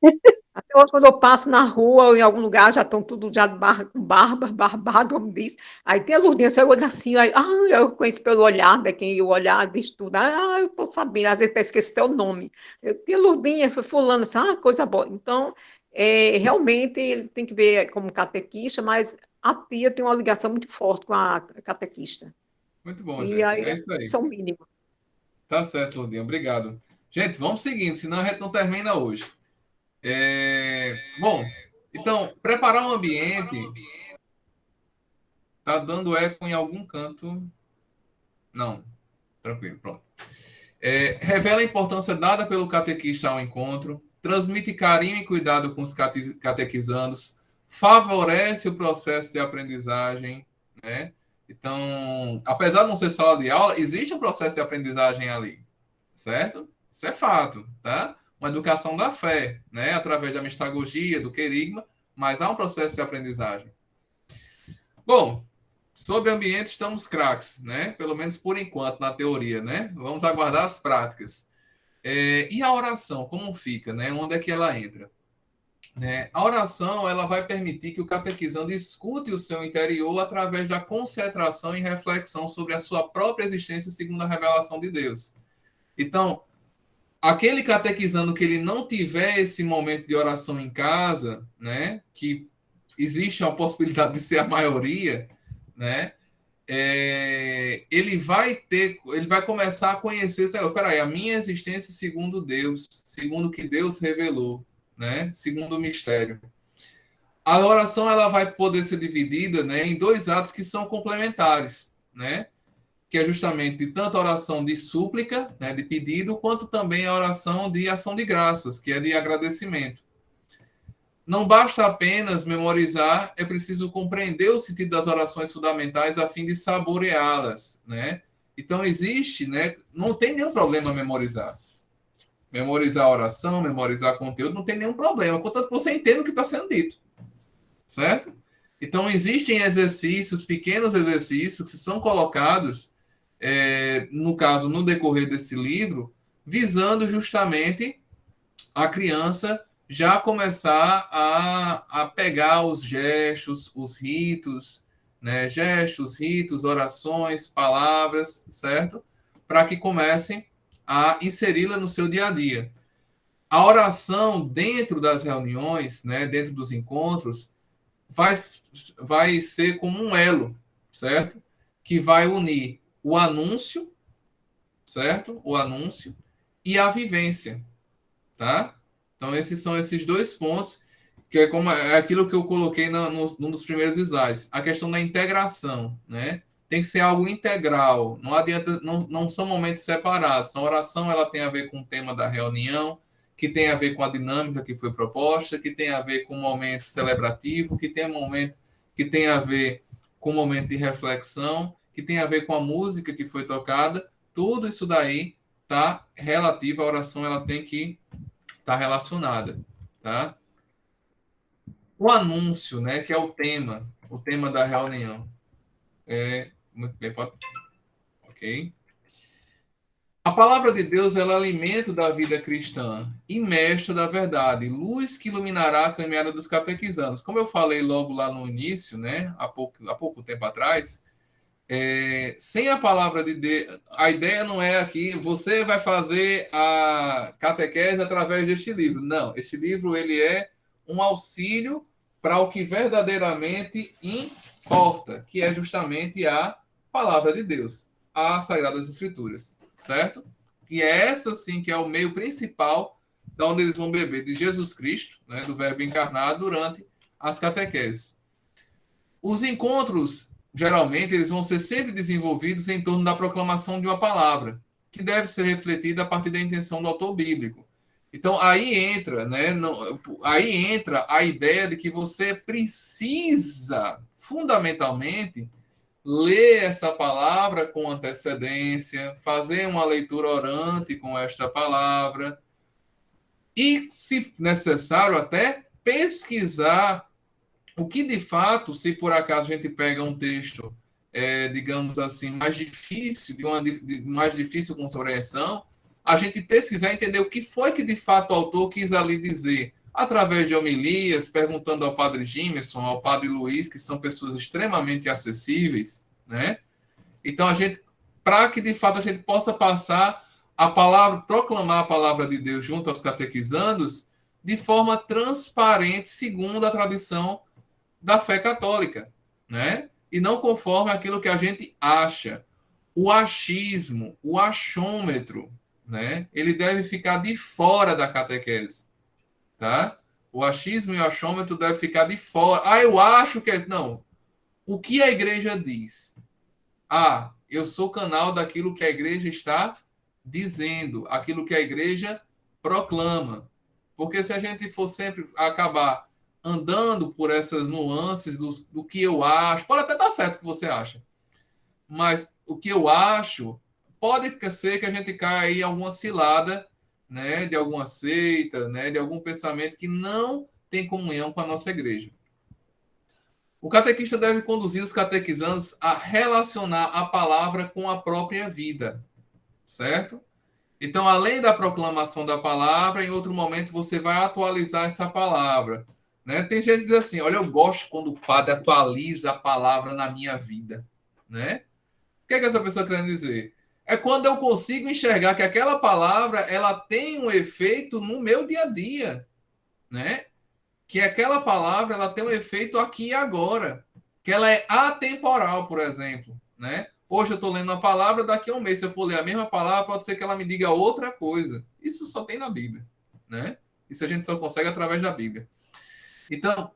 até hoje, quando eu passo na rua ou em algum lugar, já estão tudo já com barba, barbado, como diz. Aí tem a Lourdinha, você olha assim, aí, eu conheço pelo olhar, né? Quem o olhar diz tudo. Eu tô sabendo, às vezes até esqueci teu nome. Tia Lourdinha, foi fulano, assim, coisa boa. Então, realmente, ele tem que ver como catequista, mas a tia tem uma ligação muito forte com a catequista. Muito bom, E gente. aí, É isso aí. são mínimos. Tá certo, Lourdinha. Obrigado. Gente, vamos seguindo, senão a gente não termina hoje. Bom, então, preparar um ambiente. Tá dando eco em algum canto? Não. Tranquilo, pronto. Revela a importância dada pelo catequista ao encontro, transmite carinho e cuidado com os catequizandos, favorece o processo de aprendizagem, né? Então, apesar de não ser sala de aula, existe um processo de aprendizagem ali, certo? Isso é fato, tá? Uma educação da fé, né? Através da mistagogia, do querigma, mas há um processo de aprendizagem. Bom, sobre ambiente estamos craques, né? Pelo menos por enquanto, na teoria, né? Vamos aguardar as práticas. E a oração, como fica, né? Onde é que ela entra? A oração, ela vai permitir que o catequizando escute o seu interior através da concentração e reflexão sobre a sua própria existência segundo a revelação de Deus. Então, aquele catequizando que ele não tiver esse momento de oração em casa, né? Que existe a possibilidade de ser a maioria, né? Ele vai começar a conhecer esse negócio. Peraí, a minha existência segundo Deus, segundo o que Deus revelou, né? Segundo o mistério. A oração ela vai poder ser dividida, né, em 2 atos que são complementares, né? Que é justamente tanto a oração de súplica, né, de pedido, quanto também a oração de ação de graças, que é de agradecimento. Não basta apenas memorizar, é preciso compreender o sentido das orações fundamentais a fim de saboreá-las, né? Então existe, né? Não tem nenhum problema memorizar. Memorizar a oração, memorizar conteúdo, não tem nenhum problema, contanto que você entenda o que está sendo dito, certo? Então existem exercícios, pequenos exercícios que são colocados, no caso, no decorrer desse livro, visando justamente a criança já começar a pegar os gestos, os ritos, né? Gestos, ritos, orações, palavras, certo? Para que comecem a inseri-la no seu dia a dia. A oração dentro das reuniões, né? Dentro dos encontros, vai ser como um elo, certo? Que vai unir o anúncio, certo? O anúncio e a vivência, tá? Então, esses são esses 2 pontos, que é aquilo que eu coloquei num dos primeiros slides. A questão da integração, né? Tem que ser algo integral. Não adianta, não são momentos separados. A oração ela tem a ver com o tema da reunião, que tem a ver com a dinâmica que foi proposta, que tem a ver com o momento celebrativo, que tem a ver com o momento de reflexão, que tem a ver com a música que foi tocada. Tudo isso daí tá relativo à oração, ela tem que estar está relacionada, tá? O anúncio, né, que é o tema da reunião. Muito bem, pode... Ok. A palavra de Deus ela é alimento da vida cristã e mestra da verdade, luz que iluminará a caminhada dos catequizandos. Como eu falei logo lá no início, né, há pouco tempo atrás, sem a palavra de Deus, a ideia não é aqui, você vai fazer a catequese através deste livro. Não, este livro ele é um auxílio para o que verdadeiramente importa, que é justamente a palavra de Deus, as Sagradas Escrituras, certo? E é essa sim que é o meio principal da onde eles vão beber de Jesus Cristo, né, do Verbo encarnado durante as catequeses. Os encontros, geralmente, eles vão ser sempre desenvolvidos em torno da proclamação de uma palavra, que deve ser refletida a partir da intenção do autor bíblico. Então, aí entra, né, aí entra a ideia de que você precisa, fundamentalmente, ler essa palavra com antecedência, fazer uma leitura orante com esta palavra e, se necessário, até pesquisar o que de fato, se por acaso a gente pega um texto, digamos assim, mais difícil, de mais difícil compreensão, a gente pesquisar e entender o que foi que de fato o autor quis ali dizer, através de homilias, perguntando ao padre Gimerson, ao padre Luiz, que são pessoas extremamente acessíveis, né? Então, para que de fato a gente possa passar a palavra, proclamar a palavra de Deus junto aos catequizandos de forma transparente, segundo a tradição da fé católica, né? E não conforme aquilo que a gente acha. O achismo, o achômetro, né? Ele deve ficar de fora da catequese, tá? O achismo e o achômetro devem ficar de fora. Ah, eu acho que... Não. O que a igreja diz? Ah, eu sou canal daquilo que a igreja está dizendo, aquilo que a igreja proclama. Porque se a gente for sempre acabar andando por essas nuances do que eu acho, pode até dar certo o que você acha, mas o que eu acho pode ser que a gente caia aí em alguma cilada, né, de alguma seita, né, de algum pensamento que não tem comunhão com a nossa igreja. O catequista deve conduzir os catequizandos a relacionar a palavra com a própria vida, certo? Então, além da proclamação da palavra, em outro momento você vai atualizar essa palavra, né? Tem gente que diz assim, olha, eu gosto quando o padre atualiza a palavra na minha vida, né? O que é que essa pessoa quer dizer? É quando eu consigo enxergar que aquela palavra ela tem um efeito no meu dia a dia, né? Que aquela palavra ela tem um efeito aqui e agora, que ela é atemporal, por exemplo, né? Hoje eu estou lendo uma palavra, daqui a um mês, se eu for ler a mesma palavra, pode ser que ela me diga outra coisa. Isso só tem na Bíblia, né? Isso a gente só consegue através da Bíblia. Então,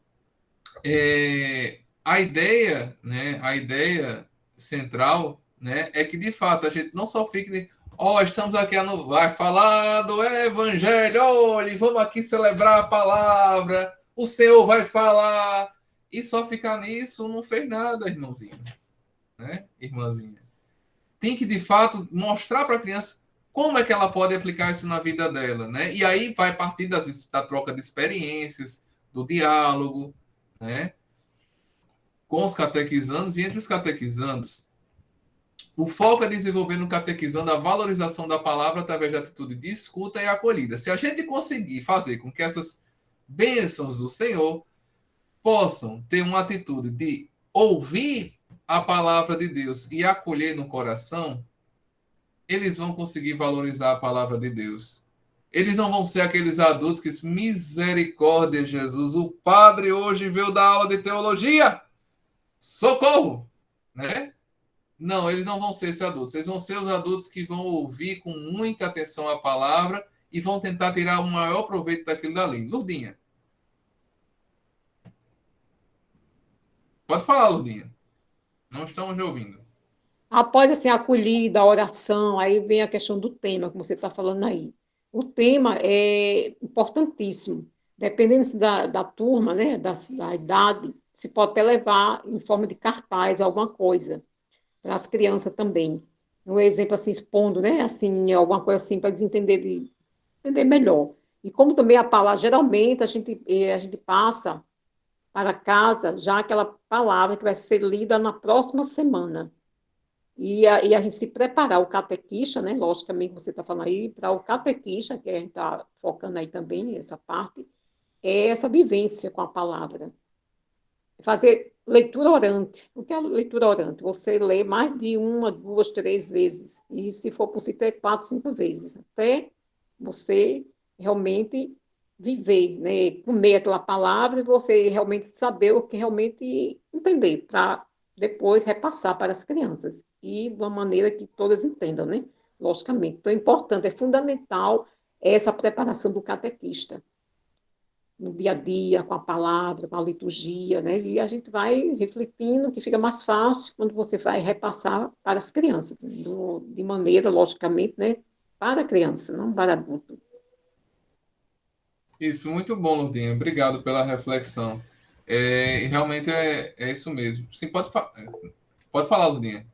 a ideia, né? A ideia central, né? É que de fato a gente não só fique, estamos aqui vai falar do Evangelho, olha, vamos aqui celebrar a palavra. O Senhor vai falar, e só ficar nisso não fez nada, irmãozinho, né? Irmãzinha. Tem que, de fato, mostrar para a criança como é que ela pode aplicar isso na vida dela, né? E aí vai partir da troca de experiências, do diálogo, né? Com os catequizandos e entre os catequizandos. O foco é desenvolver no catequizando a valorização da palavra através da atitude de escuta e acolhida. Se a gente conseguir fazer com que essas bênçãos do Senhor possam ter uma atitude de ouvir a palavra de Deus e acolher no coração, eles vão conseguir valorizar a palavra de Deus. Eles não vão ser aqueles adultos que dizem, misericórdia, Jesus, o padre hoje veio dar aula de teologia, socorro, né? Não, eles não vão ser esses adultos. Eles vão ser os adultos que vão ouvir com muita atenção a palavra e vão tentar tirar o maior proveito daquilo dali. Lurdinha. Pode falar, Lurdinha. Não estamos ouvindo. Após assim, a acolhida, a oração, aí vem a questão do tema, como você está falando aí. O tema é importantíssimo. Dependendo da turma, né, da idade, se pode até levar em forma de cartaz alguma coisa, para as crianças também. Um exemplo assim, expondo, né, assim, alguma coisa assim, para eles entender melhor. E como também a palavra, geralmente a gente passa para casa já aquela palavra que vai ser lida na próxima semana. E a gente se preparar, o catequista, né? Logicamente, você está falando aí, para o catequista, que a gente está focando aí também, essa parte, é essa vivência com a palavra. Fazer leitura orante. O que é leitura orante? Você lê mais de uma, duas, três vezes. E, se for possível, até 4, 5 vezes. Até você realmente viver, né? Comer aquela palavra e você realmente saber o que realmente entender, para depois repassar para as crianças. E de uma maneira que todas entendam, né? Logicamente. Então, é importante, é fundamental essa preparação do catequista no dia a dia, com a palavra, com a liturgia, né? E a gente vai refletindo, que fica mais fácil quando você vai repassar para as crianças, de maneira, logicamente, né? Para a criança, não para adulto. Isso, muito bom, Lourdinha. Obrigado pela reflexão. Realmente é isso mesmo. Sim, pode falar, Lourdinha.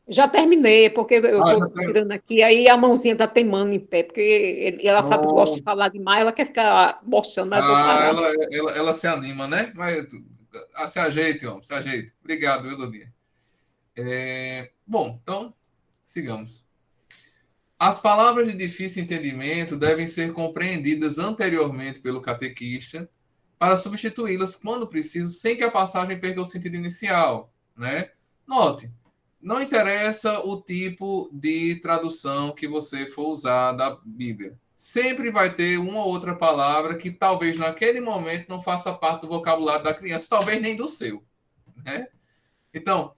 Já terminei, porque eu Ah, estou tirando aqui, aí a mãozinha está teimando em pé, porque ela sabe que eu gosto de Pronto. falar demais, ela quer ficar mostrando, mas eu vou Ah, parar. ela se anima, né? Mas se ajeite, homem, se ajeite. Obrigado, viu, Lourdinha? Bom, então, sigamos. As palavras de difícil entendimento devem ser compreendidas anteriormente pelo catequista para substituí-las quando preciso, sem que a passagem perca o sentido inicial, né? Note, não interessa o tipo de tradução que você for usar da Bíblia. Sempre vai ter uma ou outra palavra que talvez naquele momento não faça parte do vocabulário da criança, talvez nem do seu, né? Então,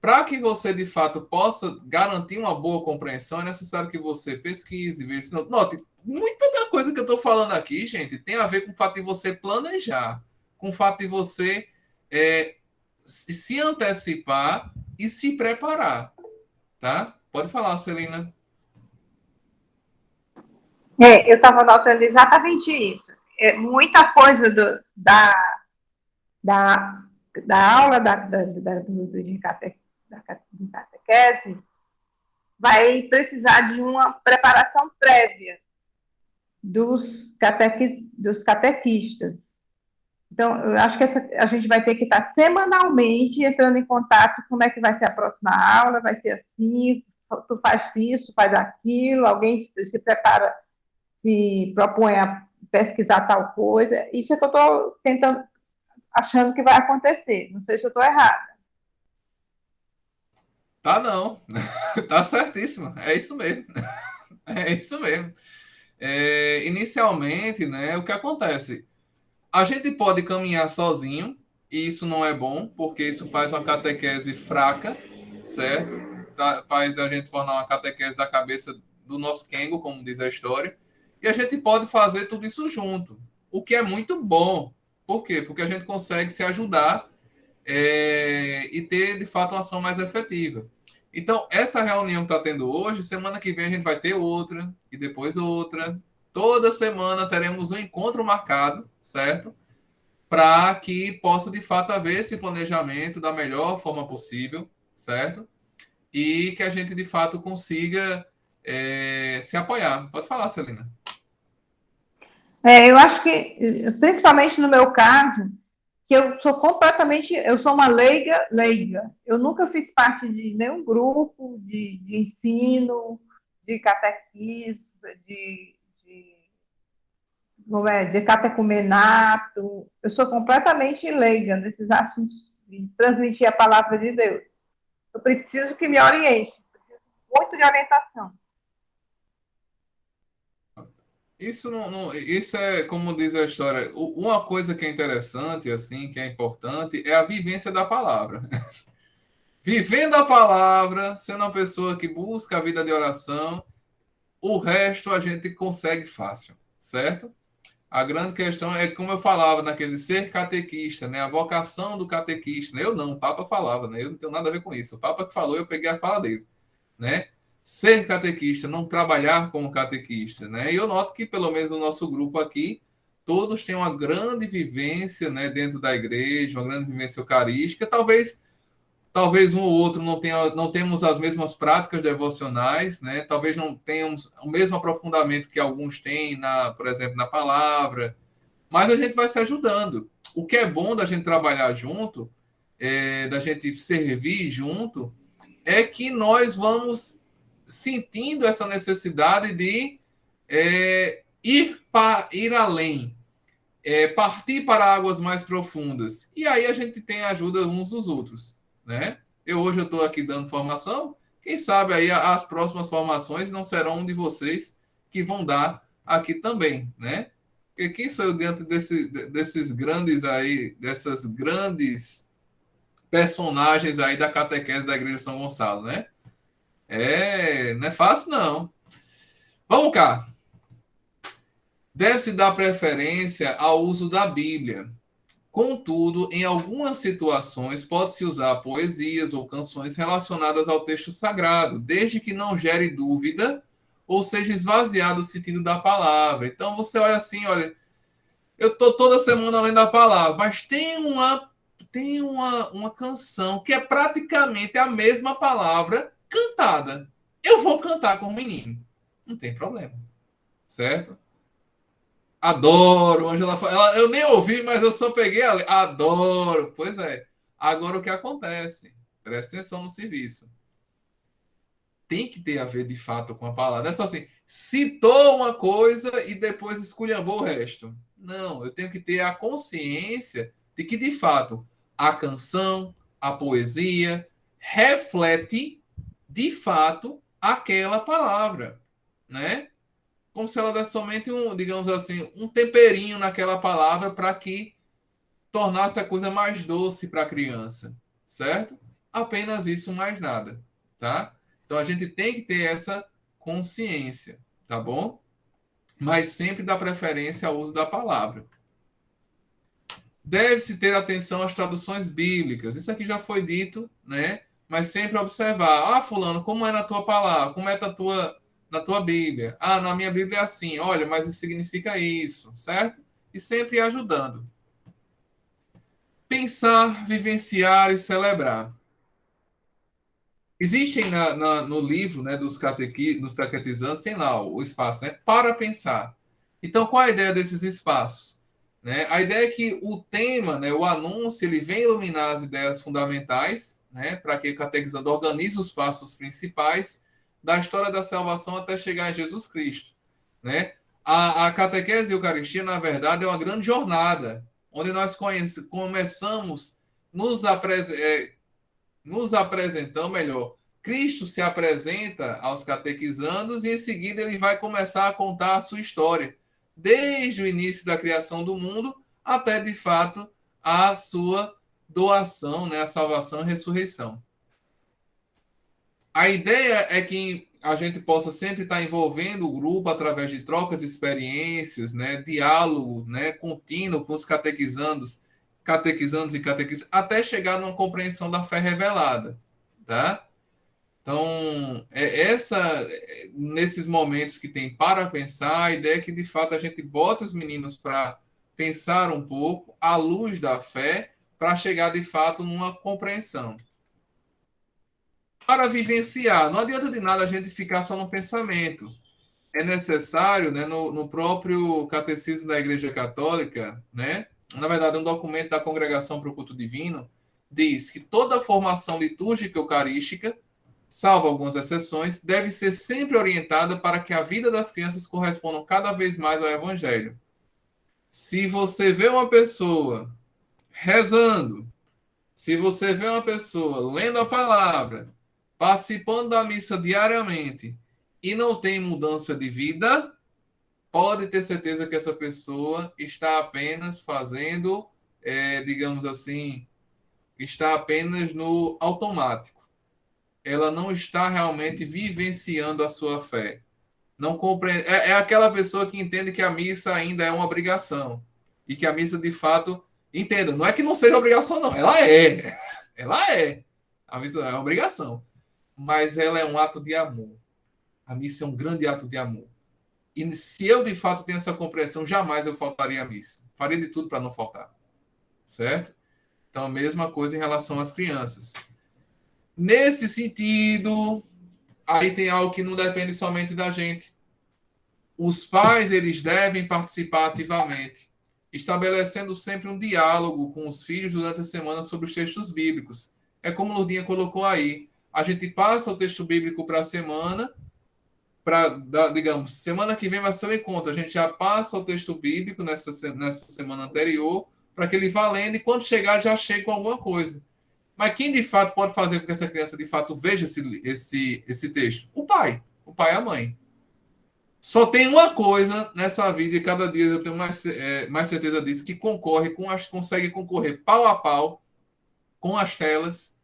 para que você, de fato, possa garantir uma boa compreensão, é necessário que você pesquise, veja. Note, muita da coisa que eu estou falando aqui, gente, tem a ver com o fato de você planejar, com o fato de você se antecipar e se preparar, tá? Pode falar, Celina. Eu estava notando exatamente isso. Muita coisa da, da aula de catequese vai precisar de uma preparação prévia dos catequistas. Então, eu acho que a gente vai ter que estar semanalmente entrando em contato com como é que vai ser a próxima aula, vai ser assim, tu faz isso, faz aquilo, alguém se prepara, se propõe a pesquisar tal coisa. Isso é que eu estou tentando, achando que vai acontecer. Não sei se eu estou errada. Tá não. Tá certíssimo. É isso mesmo. É isso mesmo. Inicialmente, né, o que acontece? A gente pode caminhar sozinho, e isso não é bom, porque isso faz uma catequese fraca, certo? Faz a gente formar uma catequese da cabeça do nosso Kengo, como diz a história. E a gente pode fazer tudo isso junto, o que é muito bom. Por quê? Porque a gente consegue se ajudar e ter, de fato, uma ação mais efetiva. Então, essa reunião que está tendo hoje, semana que vem a gente vai ter outra, e depois outra. Toda semana teremos um encontro marcado, certo? Para que possa, de fato, haver esse planejamento da melhor forma possível, certo? E que a gente, de fato, consiga se apoiar. Pode falar, Celina. Eu acho que, principalmente no meu caso, que eu sou uma leiga. Eu nunca fiz parte de nenhum grupo de ensino, de catequismo, de catecumenato. Eu sou completamente leiga nesses assuntos de transmitir a palavra de Deus. Eu preciso que me oriente, preciso muito de orientação. Isso é, como diz a história, uma coisa que é interessante, assim, que é importante, é a vivência da palavra. Vivendo a palavra, sendo uma pessoa que busca a vida de oração, o resto a gente consegue fácil, certo? A grande questão é, como eu falava, naquele ser catequista, né? A vocação do catequista. Eu não, o Papa falava, né? Eu não tenho nada a ver com isso. O Papa que falou, eu peguei a fala dele, né? Ser catequista, não trabalhar como catequista, né? E eu noto que, pelo menos no nosso grupo aqui, todos têm uma grande vivência, né, dentro da igreja, uma grande vivência eucarística, talvez Talvez um ou outro não temos as mesmas práticas devocionais, né? Talvez não tenhamos o mesmo aprofundamento que alguns têm, por exemplo, na palavra, mas a gente vai se ajudando. O que é bom da gente trabalhar junto, da gente servir junto, é que nós vamos sentindo essa necessidade de ir além, partir para águas mais profundas. E aí a gente tem a ajuda uns dos outros, né? Hoje eu estou aqui dando formação, quem sabe aí as próximas formações não serão um de vocês que vão dar aqui também, né? Porque quem sou eu diante desses grandes aí, dessas grandes personagens aí da catequese da Igreja de São Gonçalo, né? Não é fácil, não. Vamos cá. Deve-se dar preferência ao uso da Bíblia. Contudo, em algumas situações, pode-se usar poesias ou canções relacionadas ao texto sagrado, desde que não gere dúvida ou seja esvaziado o sentido da palavra. Então, você olha assim, olha, eu estou toda semana lendo a palavra, mas tem uma canção que é praticamente a mesma palavra cantada. Eu vou cantar com o menino. Não tem problema. Certo? Adoro, Angela. Eu nem ouvi, mas eu só peguei a ler. Adoro. Pois é. Agora o que acontece? Presta atenção no serviço. Tem que ter a ver de fato com a palavra. Não é só assim, citou uma coisa e depois esculhambou o resto. Não, eu tenho que ter a consciência de que, de fato, a canção, a poesia, reflete, de fato, aquela palavra, né? Como se ela desse somente digamos assim, um temperinho naquela palavra para que tornasse a coisa mais doce para a criança, certo? Apenas isso, mais nada, tá? Então a gente tem que ter essa consciência, tá bom? Mas sempre dá preferência ao uso da palavra. Deve-se ter atenção às traduções bíblicas. Isso aqui já foi dito, né? Mas sempre observar. Fulano, como é na tua palavra? Como é na tua Bíblia? Na minha Bíblia é assim. Olha, mas isso significa isso, certo? E sempre ajudando. Pensar, vivenciar e celebrar. Existem no livro, né, dos catequizantes, tem lá o espaço, né, para pensar. Então, qual a ideia desses espaços? Né? A ideia é que o tema, né, o anúncio, ele vem iluminar as ideias fundamentais, né, para que o catequizando organize os passos principais da história da salvação até chegar em Jesus Cristo. Né? A catequese e a Eucaristia, na verdade, é uma grande jornada, onde nós começamos nos apresentando melhor. Cristo se apresenta aos catequizandos e em seguida ele vai começar a contar a sua história, desde o início da criação do mundo até, de fato, a sua doação, né, a salvação e ressurreição. A ideia é que a gente possa sempre estar envolvendo o grupo através de trocas de experiências, né, diálogo, né, contínuo com os catequizandos e catequistas, até chegar numa compreensão da fé revelada, tá? Então, nesses momentos que tem para pensar, a ideia é que, de fato, a gente bota os meninos para pensar um pouco à luz da fé, para chegar, de fato, numa compreensão. Para vivenciar, não adianta de nada a gente ficar só no pensamento. É necessário, né, no próprio Catecismo da Igreja Católica, né, na verdade, um documento da Congregação para o Culto Divino, diz que toda formação litúrgica eucarística, salvo algumas exceções, deve ser sempre orientada para que a vida das crianças corresponda cada vez mais ao Evangelho. Se você vê uma pessoa rezando, se você vê uma pessoa lendo a palavra, participando da missa diariamente e não tem mudança de vida, pode ter certeza que essa pessoa está apenas fazendo, digamos assim, está apenas no automático. Ela não está realmente vivenciando a sua fé. Não compreende. É aquela pessoa que entende que a missa ainda é uma obrigação. E que a missa, de fato, entenda, não é que não seja obrigação, não. Ela é. Ela é. A missa é uma obrigação. Mas ela é um ato de amor. A missa é um grande ato de amor. E se eu, de fato, tenho essa compreensão, jamais eu faltaria à missa. Faria de tudo para não faltar. Certo? Então, a mesma coisa em relação às crianças. Nesse sentido, aí tem algo que não depende somente da gente. Os pais, eles devem participar ativamente, estabelecendo sempre um diálogo com os filhos durante a semana sobre os textos bíblicos. É como o Lurdinha colocou aí. A gente passa o texto bíblico para a semana, para, digamos, semana que vem vai ser o encontro. A gente já passa o texto bíblico nessa semana anterior, para que ele vá lendo, e quando chegar, já chega com alguma coisa. Mas quem de fato pode fazer com que essa criança de fato veja esse texto? O pai e a mãe. Só tem uma coisa nessa vida, e cada dia eu tenho mais certeza disso, que consegue concorrer pau a pau com as telas,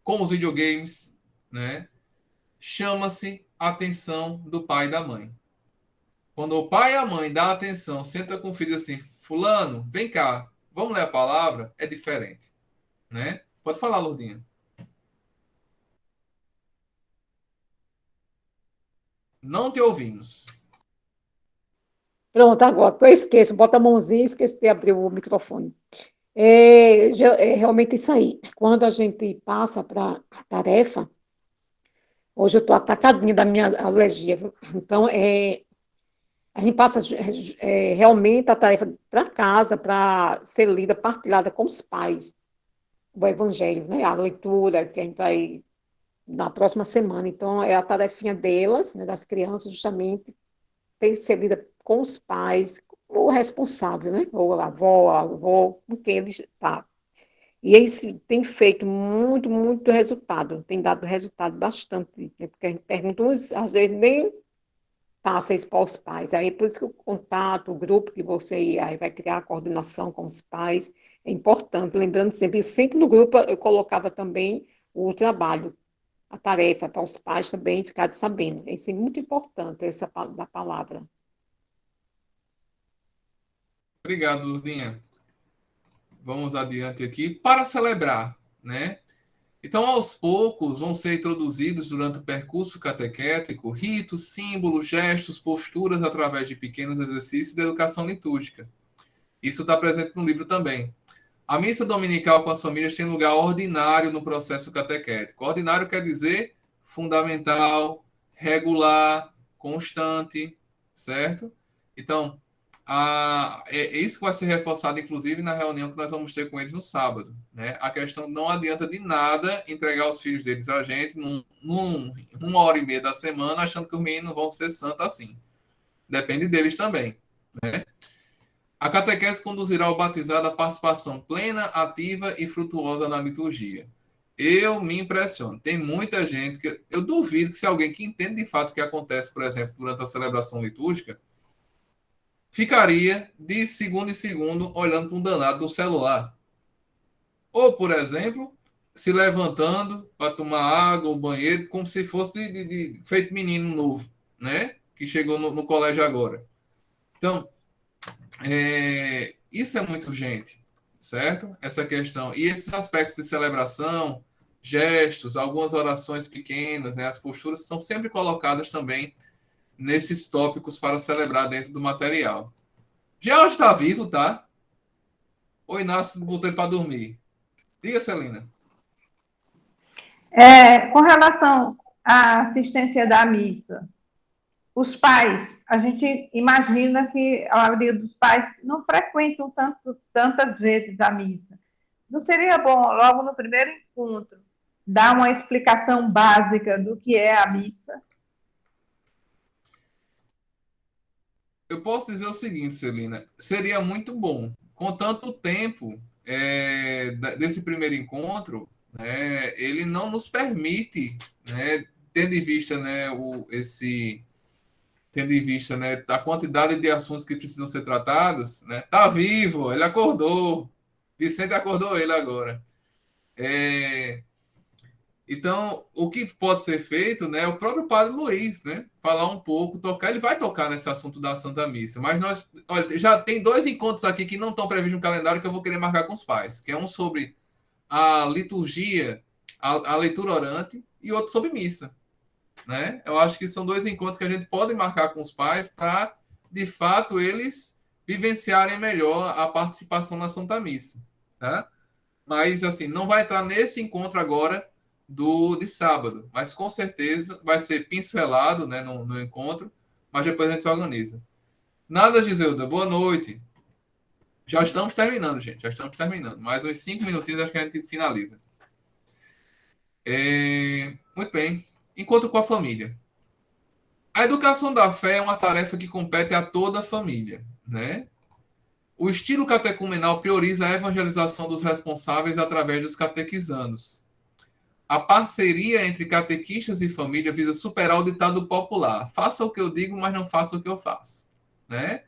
com os videogames, né? Chama-se atenção do pai e da mãe. Quando o pai e a mãe dão atenção, senta com o filho assim, fulano, vem cá, vamos ler a palavra, é diferente, né? Pode falar, Lourdinha. Não te ouvimos. Pronto, agora, eu esqueço, bota a mãozinha e esqueço de abrir o microfone. É realmente isso aí. Quando a gente passa para a tarefa, hoje eu estou atacadinha da minha alergia, viu? Então, a gente passa realmente a tarefa para casa, para ser lida, partilhada com os pais, o evangelho, né? A leitura que a gente vai na próxima semana. Então, é a tarefinha delas, né, das crianças, justamente, tem que ser lida com os pais, o responsável, né? Ou a avó, com quem ele está. E isso tem feito muito, muito resultado, tem dado resultado bastante, né? Porque a gente pergunta, às vezes nem passa isso para os pais. Aí, por isso que o contato, o grupo que você aí vai criar a coordenação com os pais é importante. Lembrando sempre, sempre no grupo eu colocava também o trabalho, a tarefa para os pais também ficarem sabendo. Isso é muito importante, essa da palavra. Obrigado, Lourdinha. Vamos adiante aqui para celebrar, né? Então, aos poucos, vão ser introduzidos durante o percurso catequético ritos, símbolos, gestos, posturas através de pequenos exercícios de educação litúrgica. Isso está presente no livro também. A missa dominical com as famílias tem lugar ordinário no processo catequético. Ordinário quer dizer fundamental, regular, constante, certo? Então, é isso que vai ser reforçado, inclusive, na reunião que nós vamos ter com eles no sábado. Né? A questão não adianta de nada entregar os filhos deles a gente numa hora e meia da semana, achando que os meninos vão ser santos assim. Depende deles também. Né? A catequese conduzirá o batizado à participação plena, ativa e frutuosa na liturgia. Eu me impressiono. Tem muita gente que... Eu duvido que se alguém que entende de fato o que acontece, por exemplo, durante a celebração litúrgica, ficaria de segundo em segundo olhando para um danado do celular. Ou, por exemplo, se levantando para tomar água ou banheiro, como se fosse feito menino novo, né? Que chegou no colégio agora. Então, isso é muito urgente, certo? Essa questão. E esses aspectos de celebração, gestos, algumas orações pequenas, né? As posturas são sempre colocadas também nesses tópicos para celebrar dentro do material. George está vivo, tá? O Inácio botou ele para dormir. Diga, Celina. Com relação à assistência da missa, os pais, a gente imagina que a maioria dos pais não frequentam tantas vezes a missa. Não seria bom, logo no primeiro encontro, dar uma explicação básica do que é a missa? Eu posso dizer o seguinte, Celina. Seria muito bom. Com tanto tempo desse primeiro encontro, né, ele não nos permite, né, tendo em vista, né, tendo em vista, né, a quantidade de assuntos que precisam ser tratados, né, tá vivo, ele acordou, Vicente acordou ele agora. Então, o que pode ser feito, né, é o próprio Padre Luiz, né, falar um pouco, tocar, ele vai tocar nesse assunto da Santa Missa, mas nós, olha, já tem 2 encontros aqui que não estão previstos no calendário que eu vou querer marcar com os pais, que é um sobre a liturgia, a leitura orante, e outro sobre missa, né? Eu acho que são 2 encontros que a gente pode marcar com os pais para, de fato, eles vivenciarem melhor a participação na Santa Missa, tá? Mas, assim, não vai entrar nesse encontro agora de sábado, mas com certeza vai ser pincelado, né, no encontro, mas depois a gente se organiza. Nada, Giselda, boa noite. Já estamos terminando, gente, já estamos terminando. Mais uns 5 minutinhos, acho que a gente finaliza. Muito bem. Encontro com a família. A educação da fé é uma tarefa que compete a toda a família, né? O estilo catecumenal prioriza a evangelização dos responsáveis através dos catequizandos. A parceria entre catequistas e família visa superar o ditado popular: faça o que eu digo, mas não faça o que eu faço, né?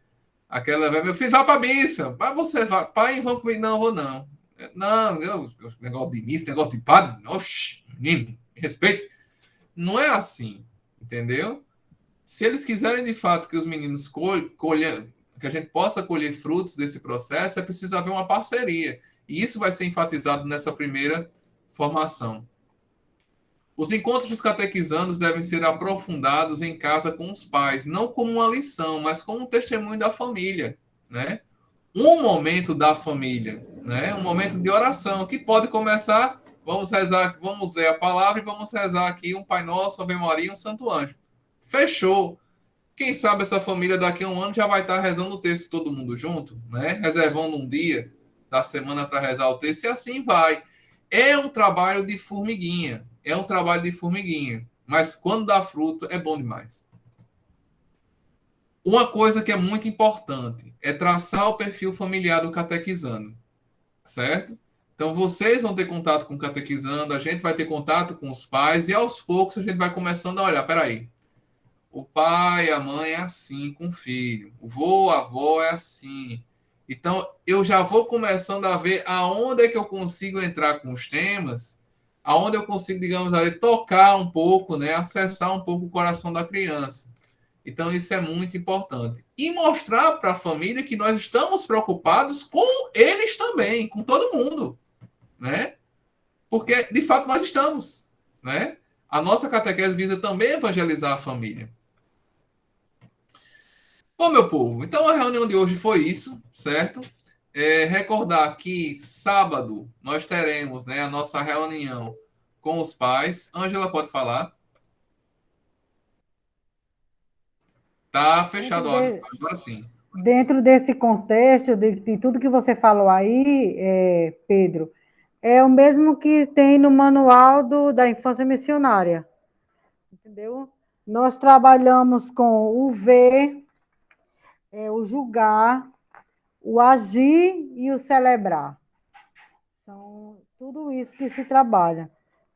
Aquela, meu filho, vá para a missa. Vai você, vai. Pai, vamos comigo. Não, vou não. Não, negócio de missa, negócio de padre. Oxi, menino, respeito. Não é assim, entendeu? Se eles quiserem de fato que os meninos colham, que a gente possa colher frutos desse processo, é preciso haver uma parceria. E isso vai ser enfatizado nessa primeira formação. Os encontros dos catequizandos devem ser aprofundados em casa com os pais, não como uma lição, mas como um testemunho da família, né? Um momento da família, né? Um momento de oração que pode começar, vamos rezar, vamos ler a palavra e vamos rezar aqui um Pai Nosso, Ave Maria e um Santo Anjo. Fechou. Quem sabe essa família daqui a um ano já vai estar rezando o texto todo mundo junto, né? Reservando um dia da semana para rezar o texto e assim vai. É um trabalho de formiguinha. É um trabalho de formiguinha. Mas quando dá fruto, é bom demais. Uma coisa que é muito importante é traçar o perfil familiar do catequizando, certo? Então, vocês vão ter contato com o catequizando, a gente vai ter contato com os pais e, aos poucos, a gente vai começando a olhar, peraí, o pai, a mãe é assim com o filho, o vô, a avó é assim. Então, eu já vou começando a ver aonde é que eu consigo entrar com os temas, aonde eu consigo, digamos ali, tocar um pouco, né, acessar um pouco o coração da criança. Então, isso é muito importante. E mostrar para a família que nós estamos preocupados com eles também, com todo mundo, né? Porque, de fato, nós estamos, né? A nossa catequese visa também evangelizar a família. Bom, meu povo, então a reunião de hoje foi isso, certo? Recordar que sábado nós teremos, né, a nossa reunião com os pais. Ângela, pode falar? Tá Dentro fechado o áudio, de- agora sim. Dentro desse contexto, de tudo que você falou aí, Pedro, é o mesmo que tem no manual da infância missionária, entendeu? Nós trabalhamos com o ver, o julgar, o agir e o celebrar. São tudo isso que se trabalha,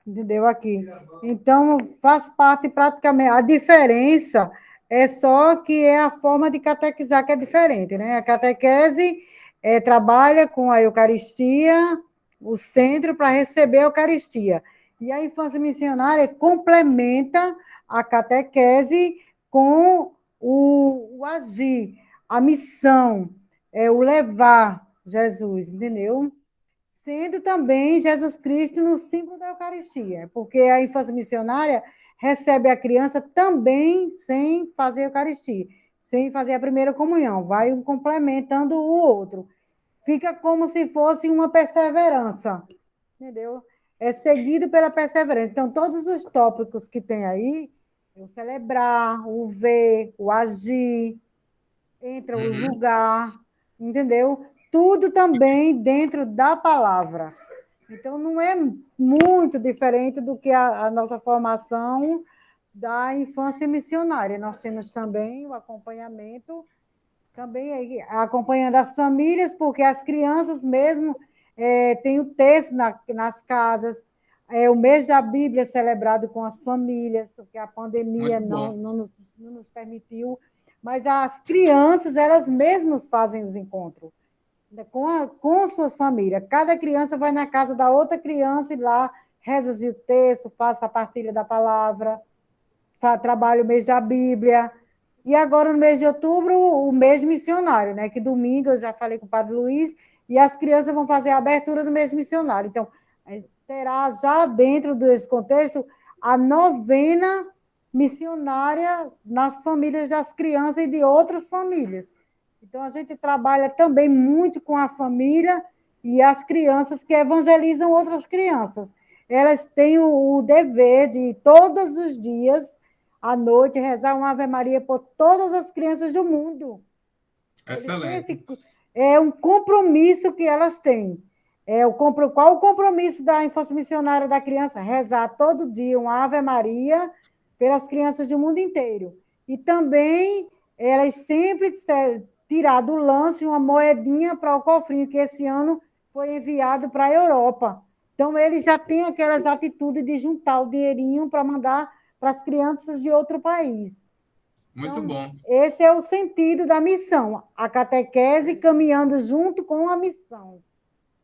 entendeu? Aqui. Então, faz parte praticamente. A diferença é só que é a forma de catequizar que é diferente, né? A catequese trabalha com a Eucaristia, o centro para receber a Eucaristia. E a infância missionária complementa a catequese com o agir, a missão, o levar Jesus, entendeu? Sendo também Jesus Cristo no símbolo da Eucaristia, porque a infância missionária recebe a criança também sem fazer a Eucaristia, sem fazer a primeira comunhão, vai um complementando o outro. Fica como se fosse uma perseverança, entendeu? É seguido pela perseverança. Então, todos os tópicos que tem aí, o celebrar, o ver, o agir, entra o Uhum. julgar, entendeu? Tudo também dentro da palavra. Então, não é muito diferente do que a nossa formação da infância missionária. Nós temos também o acompanhamento, também acompanhando as famílias, porque as crianças mesmo têm o texto nas casas, o mês da Bíblia celebrado com as famílias, porque a pandemia Muito bom. não nos permitiu, mas as crianças, elas mesmas fazem os encontros com suas famílias. Cada criança vai na casa da outra criança e lá reza o texto, faz a partilha da palavra, trabalha o mês da Bíblia. E agora, no mês de outubro, o mês missionário, né? Que domingo eu já falei com o Padre Luiz, e as crianças vão fazer a abertura do mês missionário. Então, terá já dentro desse contexto a novena missionária nas famílias das crianças e de outras famílias. Então, a gente trabalha também muito com a família e as crianças que evangelizam outras crianças. elas têm o dever de, todos os dias, à noite, rezar uma Ave Maria por todas as crianças do mundo. Eles têm Excelente. é um compromisso que elas têm. Qual o compromisso da infância missionária da criança? Rezar todo dia uma Ave Maria pelas crianças do mundo inteiro. E também elas sempre tirar do lanche uma moedinha para o cofrinho, que esse ano foi enviado para a Europa. Então, eles já têm aquelas atitudes de juntar o dinheirinho para mandar para as crianças de outro país. Muito Então, bom. esse é o sentido da missão, a catequese caminhando junto com a missão.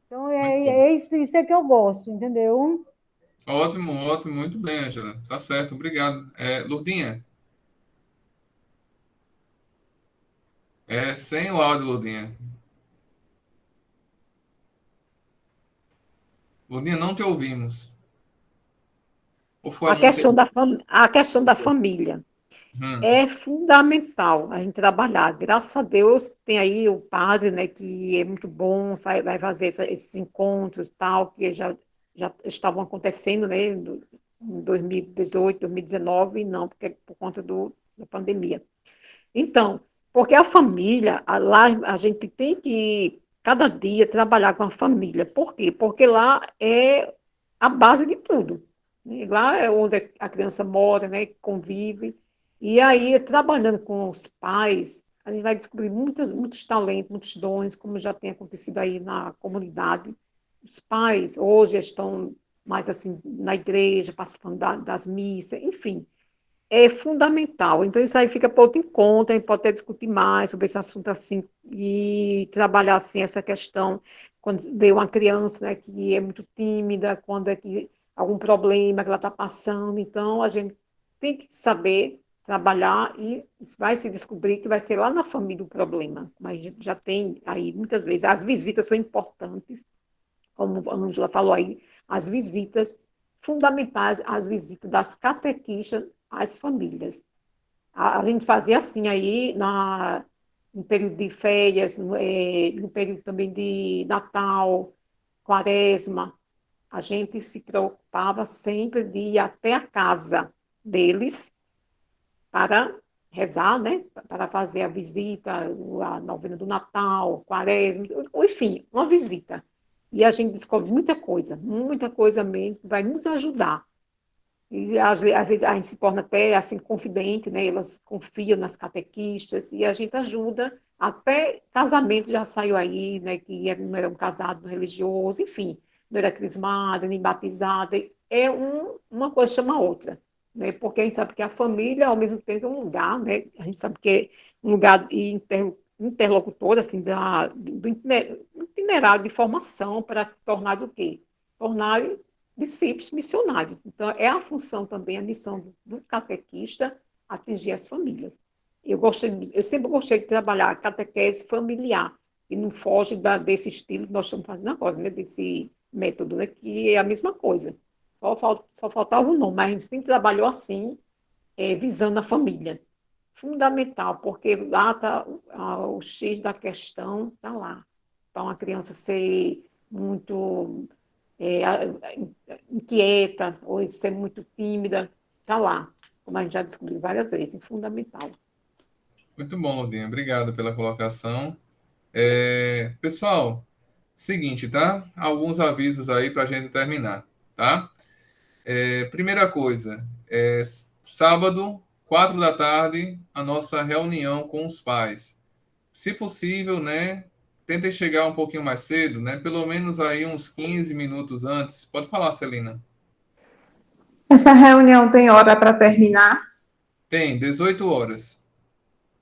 Então, isso é que eu gosto, entendeu? Ótimo, ótimo, muito bem, Angela. Tá certo, obrigado. Lourdinha, sem o áudio, Lourdinha. Lourdinha, não te ouvimos. Ou foi A questão a questão da família. É fundamental a gente trabalhar. Graças a Deus tem aí o padre, né, que é muito bom, vai fazer esses encontros tal, que já estavam acontecendo, né, em 2018, 2019, e não, porque é por conta da pandemia. Então, porque a família, lá a gente tem que, cada dia, trabalhar com a família. Por quê? Porque lá é a base de tudo. Né? Lá é onde a criança mora, né, convive. E aí, trabalhando com os pais, a gente vai descobrir muitos talentos, muitos dons, como já tem acontecido aí na comunidade. Os pais hoje estão mais assim na igreja, participando das missas, enfim, é fundamental. Então, isso aí fica para outro encontro, a gente pode até discutir mais sobre esse assunto assim, e trabalhar assim essa questão, quando vê uma criança, né, que é muito tímida, quando é que algum problema que ela está passando. Então, a gente tem que saber trabalhar e vai se descobrir que vai ser lá na família o problema. Mas a gente já tem aí, muitas vezes, as visitas são importantes, como a Ângela falou aí, as visitas fundamentais, as visitas das catequistas às famílias. A gente fazia assim aí, no período de férias, no período também de Natal, Quaresma, a gente se preocupava sempre de ir até a casa deles para rezar, né? Para fazer a visita, a novena do Natal, Quaresma, enfim, uma visita. E a gente descobre muita coisa mesmo, que vai nos ajudar. E às vezes a gente se torna até assim confidente, né? Elas confiam nas catequistas e a gente ajuda. Até casamento já saiu aí, né? Que não era um casado religioso, enfim, não era crismada, nem batizada. Uma coisa chama a outra, né? Porque a gente sabe que a família, ao mesmo tempo, é um lugar, né? A gente sabe que é um lugar interlocutor, assim, do itinerário de formação para se tornar do quê? Tornar discípulos missionários. Então, é a função também, a missão do catequista atingir as famílias. Eu sempre gostei de trabalhar a catequese familiar, e não foge desse estilo que nós estamos fazendo agora, né? Desse método, né? Que é a mesma coisa. Só faltava o nome, mas a gente sempre trabalhou assim, visando a família. Fundamental, porque lá está o X da questão, está lá. Para uma criança ser muito é, inquieta ou ser muito tímida, está lá, como a gente já descobriu várias vezes, é fundamental. Muito bom, Lourdinha. Obrigado pela colocação. Pessoal, seguinte, tá? Alguns avisos aí para a gente terminar, tá? Primeira coisa, sábado, 4 da tarde, a nossa reunião com os pais. Se possível, né? Tentem chegar um pouquinho mais cedo, né? Pelo menos aí uns 15 minutos antes. Pode falar, Celina. Essa reunião tem hora para terminar? Tem, 18 horas.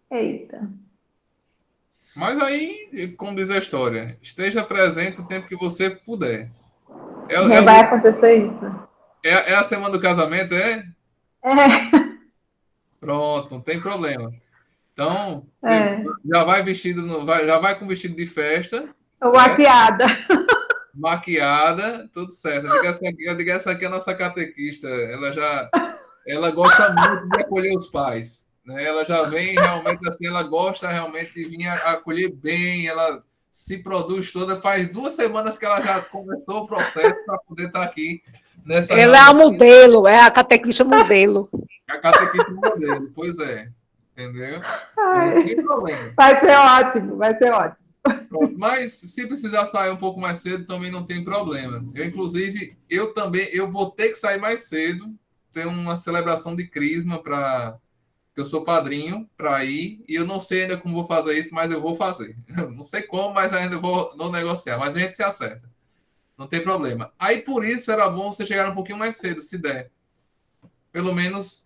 Eita. Mas aí, como diz a história, esteja presente o tempo que você puder. Já vai acontecer isso? É a semana do casamento, é? É, Pronto, não tem problema. Então, você é. já vai vestido, já vai com vestido de festa, Tô certo? maquiada. Maquiada, tudo certo. Eu digo essa aqui é a nossa catequista. Ela gosta muito de acolher os pais, né? Ela já vem realmente assim, ela gosta realmente de vir acolher bem, ela se produz toda. Faz 2 semanas que ela já começou o processo para poder estar aqui nessa Ela é a modelo, é a catequista modelo. a catequista modelo, pois é. Entendeu? Não tem problema. Vai ser ótimo, vai ser ótimo. Pronto, mas se precisar sair um pouco mais cedo, também não tem problema. Inclusive, eu vou ter que sair mais cedo. Tem uma celebração de crisma para eu sou padrinho para ir e eu não sei ainda como vou fazer isso, mas eu vou fazer. Não sei como, mas ainda vou não negociar. Mas a gente se acerta. Não tem problema. Aí por isso era bom você chegar um pouquinho mais cedo, se der. Pelo menos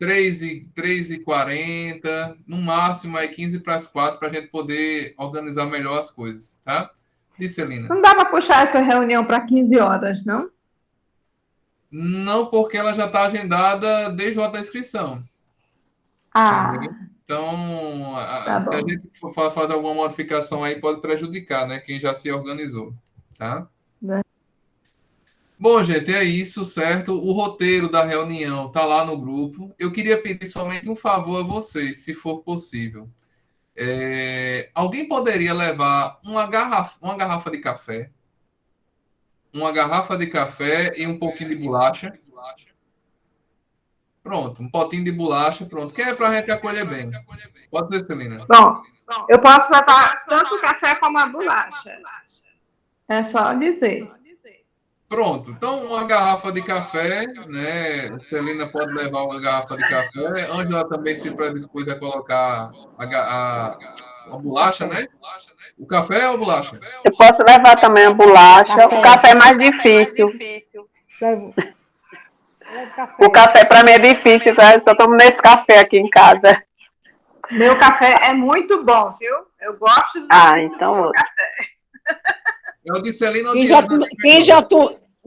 3h40, no máximo aí 15 para as 4, para a gente poder organizar melhor as coisas, tá? Disse Celina. Não dá para puxar essa reunião para 15 horas, não? Não, porque ela já está agendada desde o ato da inscrição. Ah, Entendeu? Então, tá se a bom. gente for fazer alguma modificação aí, pode prejudicar, né? Quem já se organizou, tá? Né? Bom, gente, é isso, certo? O roteiro da reunião tá lá no grupo. Eu queria pedir somente um favor a vocês, se for possível. Alguém poderia levar uma garrafa de café, e um pouquinho de bolacha. Pronto, um potinho de bolacha, pronto. Que é pra gente acolher bem. Pode ser, Celina. Bom, eu posso levar tanto o café como a bolacha. É só dizer. Pronto, então uma garrafa de café, né? Celina pode levar uma garrafa de café. Ângela também se predispôs a colocar a bolacha, né? O café ou a bolacha? Eu posso levar também a bolacha. O café é mais difícil. Levo O café para mim é difícil, tá? Eu só tomo nesse café aqui em casa. Meu café é muito bom, viu? Eu gosto Então. do café. É o de Celina ou Quem de já, Ângela?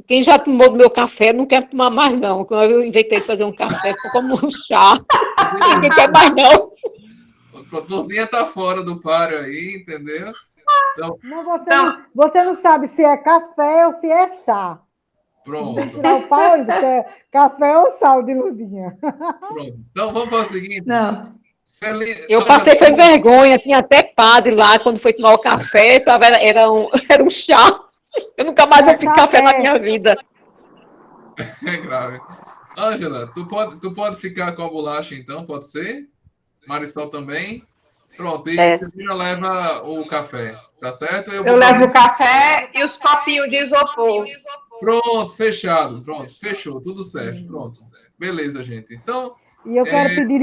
quem já tomou do meu café não quer tomar mais, não. Quando eu inventei de fazer um café, ficou como um chá. Ninguém quer mais, não. A turminha tá fora do páreo aí, entendeu? Então, Não, você não sabe se é café ou se é chá. pronto. Tirar o pau e se é café ou chá de Lurdinha. Pronto. Então vamos fazer o seguinte. Não. Celina, Eu passei foi vergonha, tinha até padre lá, quando foi tomar o café, era um chá. Eu nunca mais vou ficar café na minha vida. É grave. Ângela, tu pode ficar com a bolacha, então, pode ser? Marisol também? Pronto, e Celina leva o café, tá certo? Eu levo o café e os copinhos de isopor. Pronto, fechado. Pronto, fechou, tudo certo. Pronto. Beleza, gente. Então. E eu quero pedir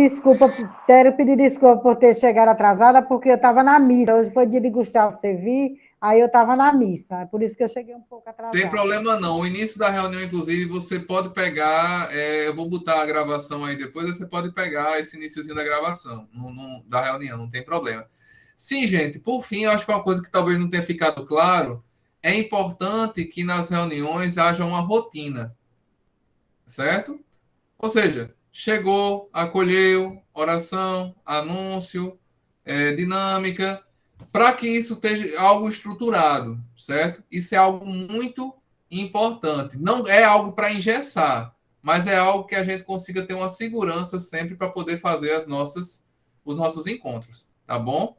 desculpa por ter chegado atrasada, porque eu estava na missa. Hoje foi dia de Gustavo Sevi, aí eu estava na missa. É por isso que eu cheguei um pouco atrasada. Tem problema não. O início da reunião, inclusive, você pode pegar. Eu vou botar a gravação aí depois, você pode pegar esse iniciozinho da gravação, da reunião, não tem problema. Sim, gente, por fim, eu acho que uma coisa que talvez não tenha ficado claro, é importante que nas reuniões haja uma rotina, certo? Ou seja, chegou, acolheu, oração, anúncio, dinâmica, para que isso esteja algo estruturado, certo? Isso é algo muito importante. Não é algo para engessar, mas é algo que a gente consiga ter uma segurança sempre para poder fazer os nossos encontros, tá bom?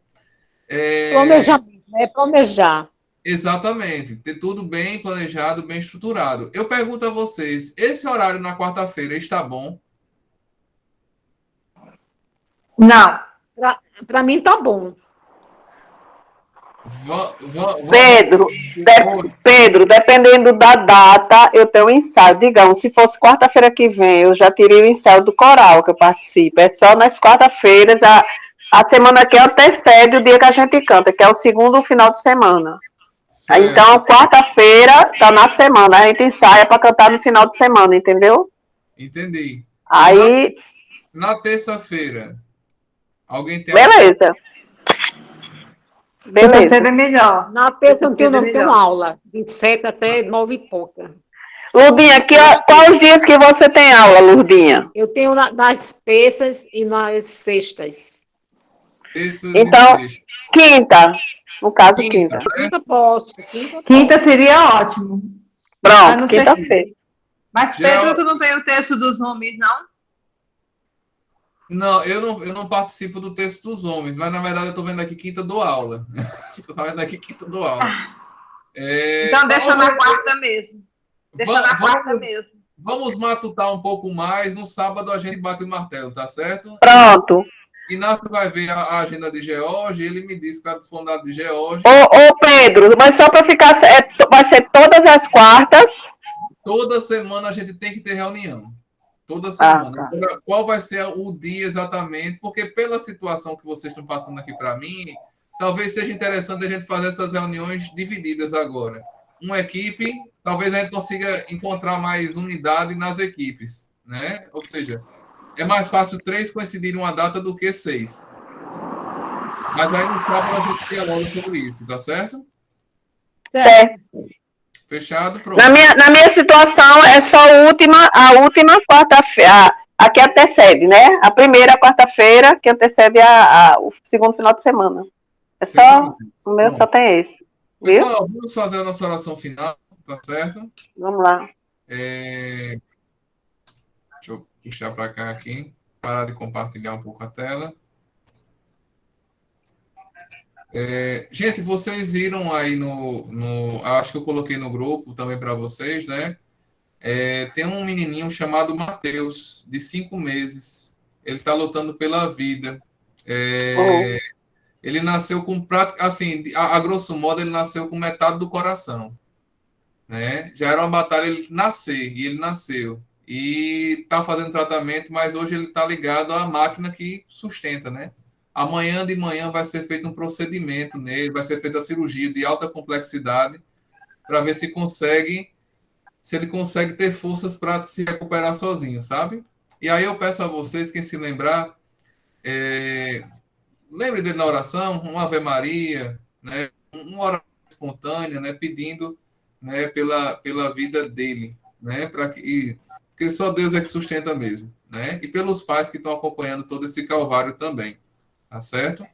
Planejamento, né? Planejar. Exatamente. Ter tudo bem planejado, bem estruturado. Eu pergunto a vocês, esse horário na quarta-feira está bom? Não. Para mim tá bom. Pedro, dependendo da data, eu tenho um ensaio. Digamos, se fosse quarta-feira que vem, eu já teria o ensaio do coral que eu participo. É só nas quarta-feiras, a semana que antecede o dia que a gente canta, que é o segundo final de semana. Certo. Então, quarta-feira tá na semana, a gente ensaia para cantar no final de semana, entendeu? Entendi. Aí. Na terça-feira, alguém tem. Beleza. Terça-feira é melhor. Na terça eu tenho aula, de 7 até 9 e pouca. Lurdinha, quais dias que você tem aula, Lurdinha? Eu tenho nas terças e nas sextas. Então, quinta. No caso, quinta. Quinta posso. Quinta seria ótimo. Pronto, quinta-feira. Mas, Pedro, tu não tem o texto dos homens, não? Não, eu não participo do texto dos homens, mas na verdade eu estou vendo aqui quinta do aula. Estou vendo aqui quinta do aula. Então deixa na quarta mesmo. Deixa na quarta Vamos, mesmo. vamos matutar um pouco mais. No sábado a gente bate o martelo, tá certo? Pronto. Inácio vai ver a agenda de George, ele me disse que a disponibilidade de George. Ô, Pedro, mas só para ficar. Vai ser todas as quartas? Toda semana a gente tem que ter reunião. Toda Ah, semana. tá. Agora, qual vai ser o dia exatamente? Porque pela situação que vocês estão passando aqui para mim, talvez seja interessante a gente fazer essas reuniões divididas agora. Uma equipe, talvez a gente consiga encontrar mais unidade nas equipes, né? Ou seja, é mais fácil 3 coincidirem uma data do que 6. Mas aí no sábado a gente dialoga sobre isso, tá certo? Certo. Fechado? Pronto. Na minha situação, é só a última quarta-feira, a que antecede, né? A primeira quarta-feira que antecede o segundo final de semana. É só, o meu só tem esse. Viu? Pessoal, vamos fazer a nossa oração final, tá certo? Vamos lá. Deixa eu puxar para cá aqui, parar de compartilhar um pouco a tela. Gente, vocês viram aí acho que eu coloquei no grupo também para vocês, né? Tem um menininho chamado Matheus, de 5 meses. Ele está lutando pela vida. Ele nasceu com assim, a grosso modo, ele nasceu com metade do coração, né? Já era uma batalha ele nascer, e ele nasceu. E está fazendo tratamento, mas hoje ele está ligado à máquina que sustenta, né? Amanhã de manhã vai ser feito um procedimento nele, vai ser feita a cirurgia de alta complexidade para ver se ele consegue ter forças para se recuperar sozinho, sabe? E aí eu peço a vocês, quem se lembrar, lembre dele na oração, uma Ave Maria, né? Uma oração espontânea, né? Pedindo, né? Pela vida dele, né? Porque só Deus é que sustenta mesmo, né? E pelos pais que estão acompanhando todo esse calvário também, tá certo?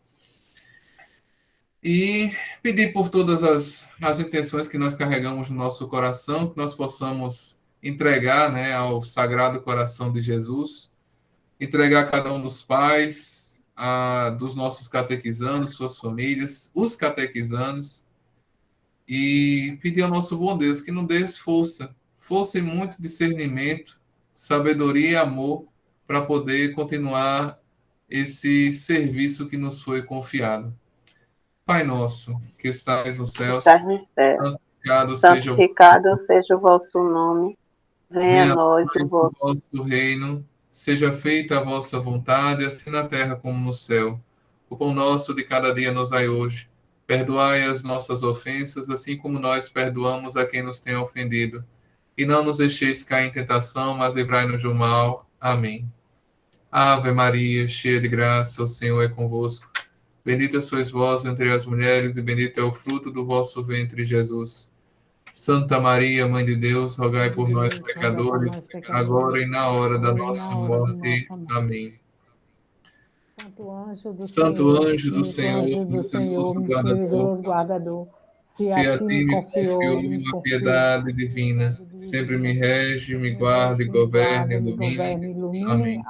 E pedir por todas as intenções que nós carregamos no nosso coração, que nós possamos entregar, né, ao Sagrado Coração de Jesus, entregar a cada um dos pais, dos nossos catequizandos, suas famílias, os catequizandos, e pedir ao nosso bom Deus que nos dê força e muito discernimento, sabedoria e amor para poder continuar esse serviço que nos foi confiado. Pai nosso, que estais nos céus, santificado seja o vosso nome, venha a nós o vosso reino, seja feita a vossa vontade, assim na terra como no céu. O pão nosso de cada dia nos dai hoje. Perdoai as nossas ofensas, assim como nós perdoamos a quem nos tem ofendido. E não nos deixeis cair em tentação, mas livrai-nos do mal. Amém. Ave Maria, cheia de graça, o Senhor é convosco. Bendita sois vós entre as mulheres, e bendito é o fruto do vosso ventre, Jesus. Santa Maria, Mãe de Deus, rogai por nós, pecadores, agora e na hora da nossa morte. Amém. Santo anjo do Senhor, zeloso guardador, se a ti me confiou a piedade divina, sempre me rege, me guarde, governe, ilumine. Amém.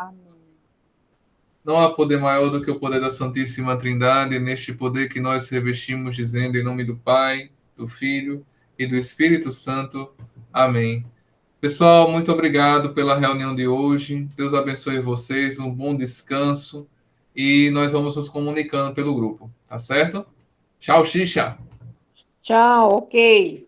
Não há poder maior do que o poder da Santíssima Trindade, neste poder que nós revestimos, dizendo em nome do Pai, do Filho e do Espírito Santo. Amém. Pessoal, muito obrigado pela reunião de hoje. Deus abençoe vocês, um bom descanso. E nós vamos nos comunicando pelo grupo, tá certo? Tchau, Xixa. Tchau, ok.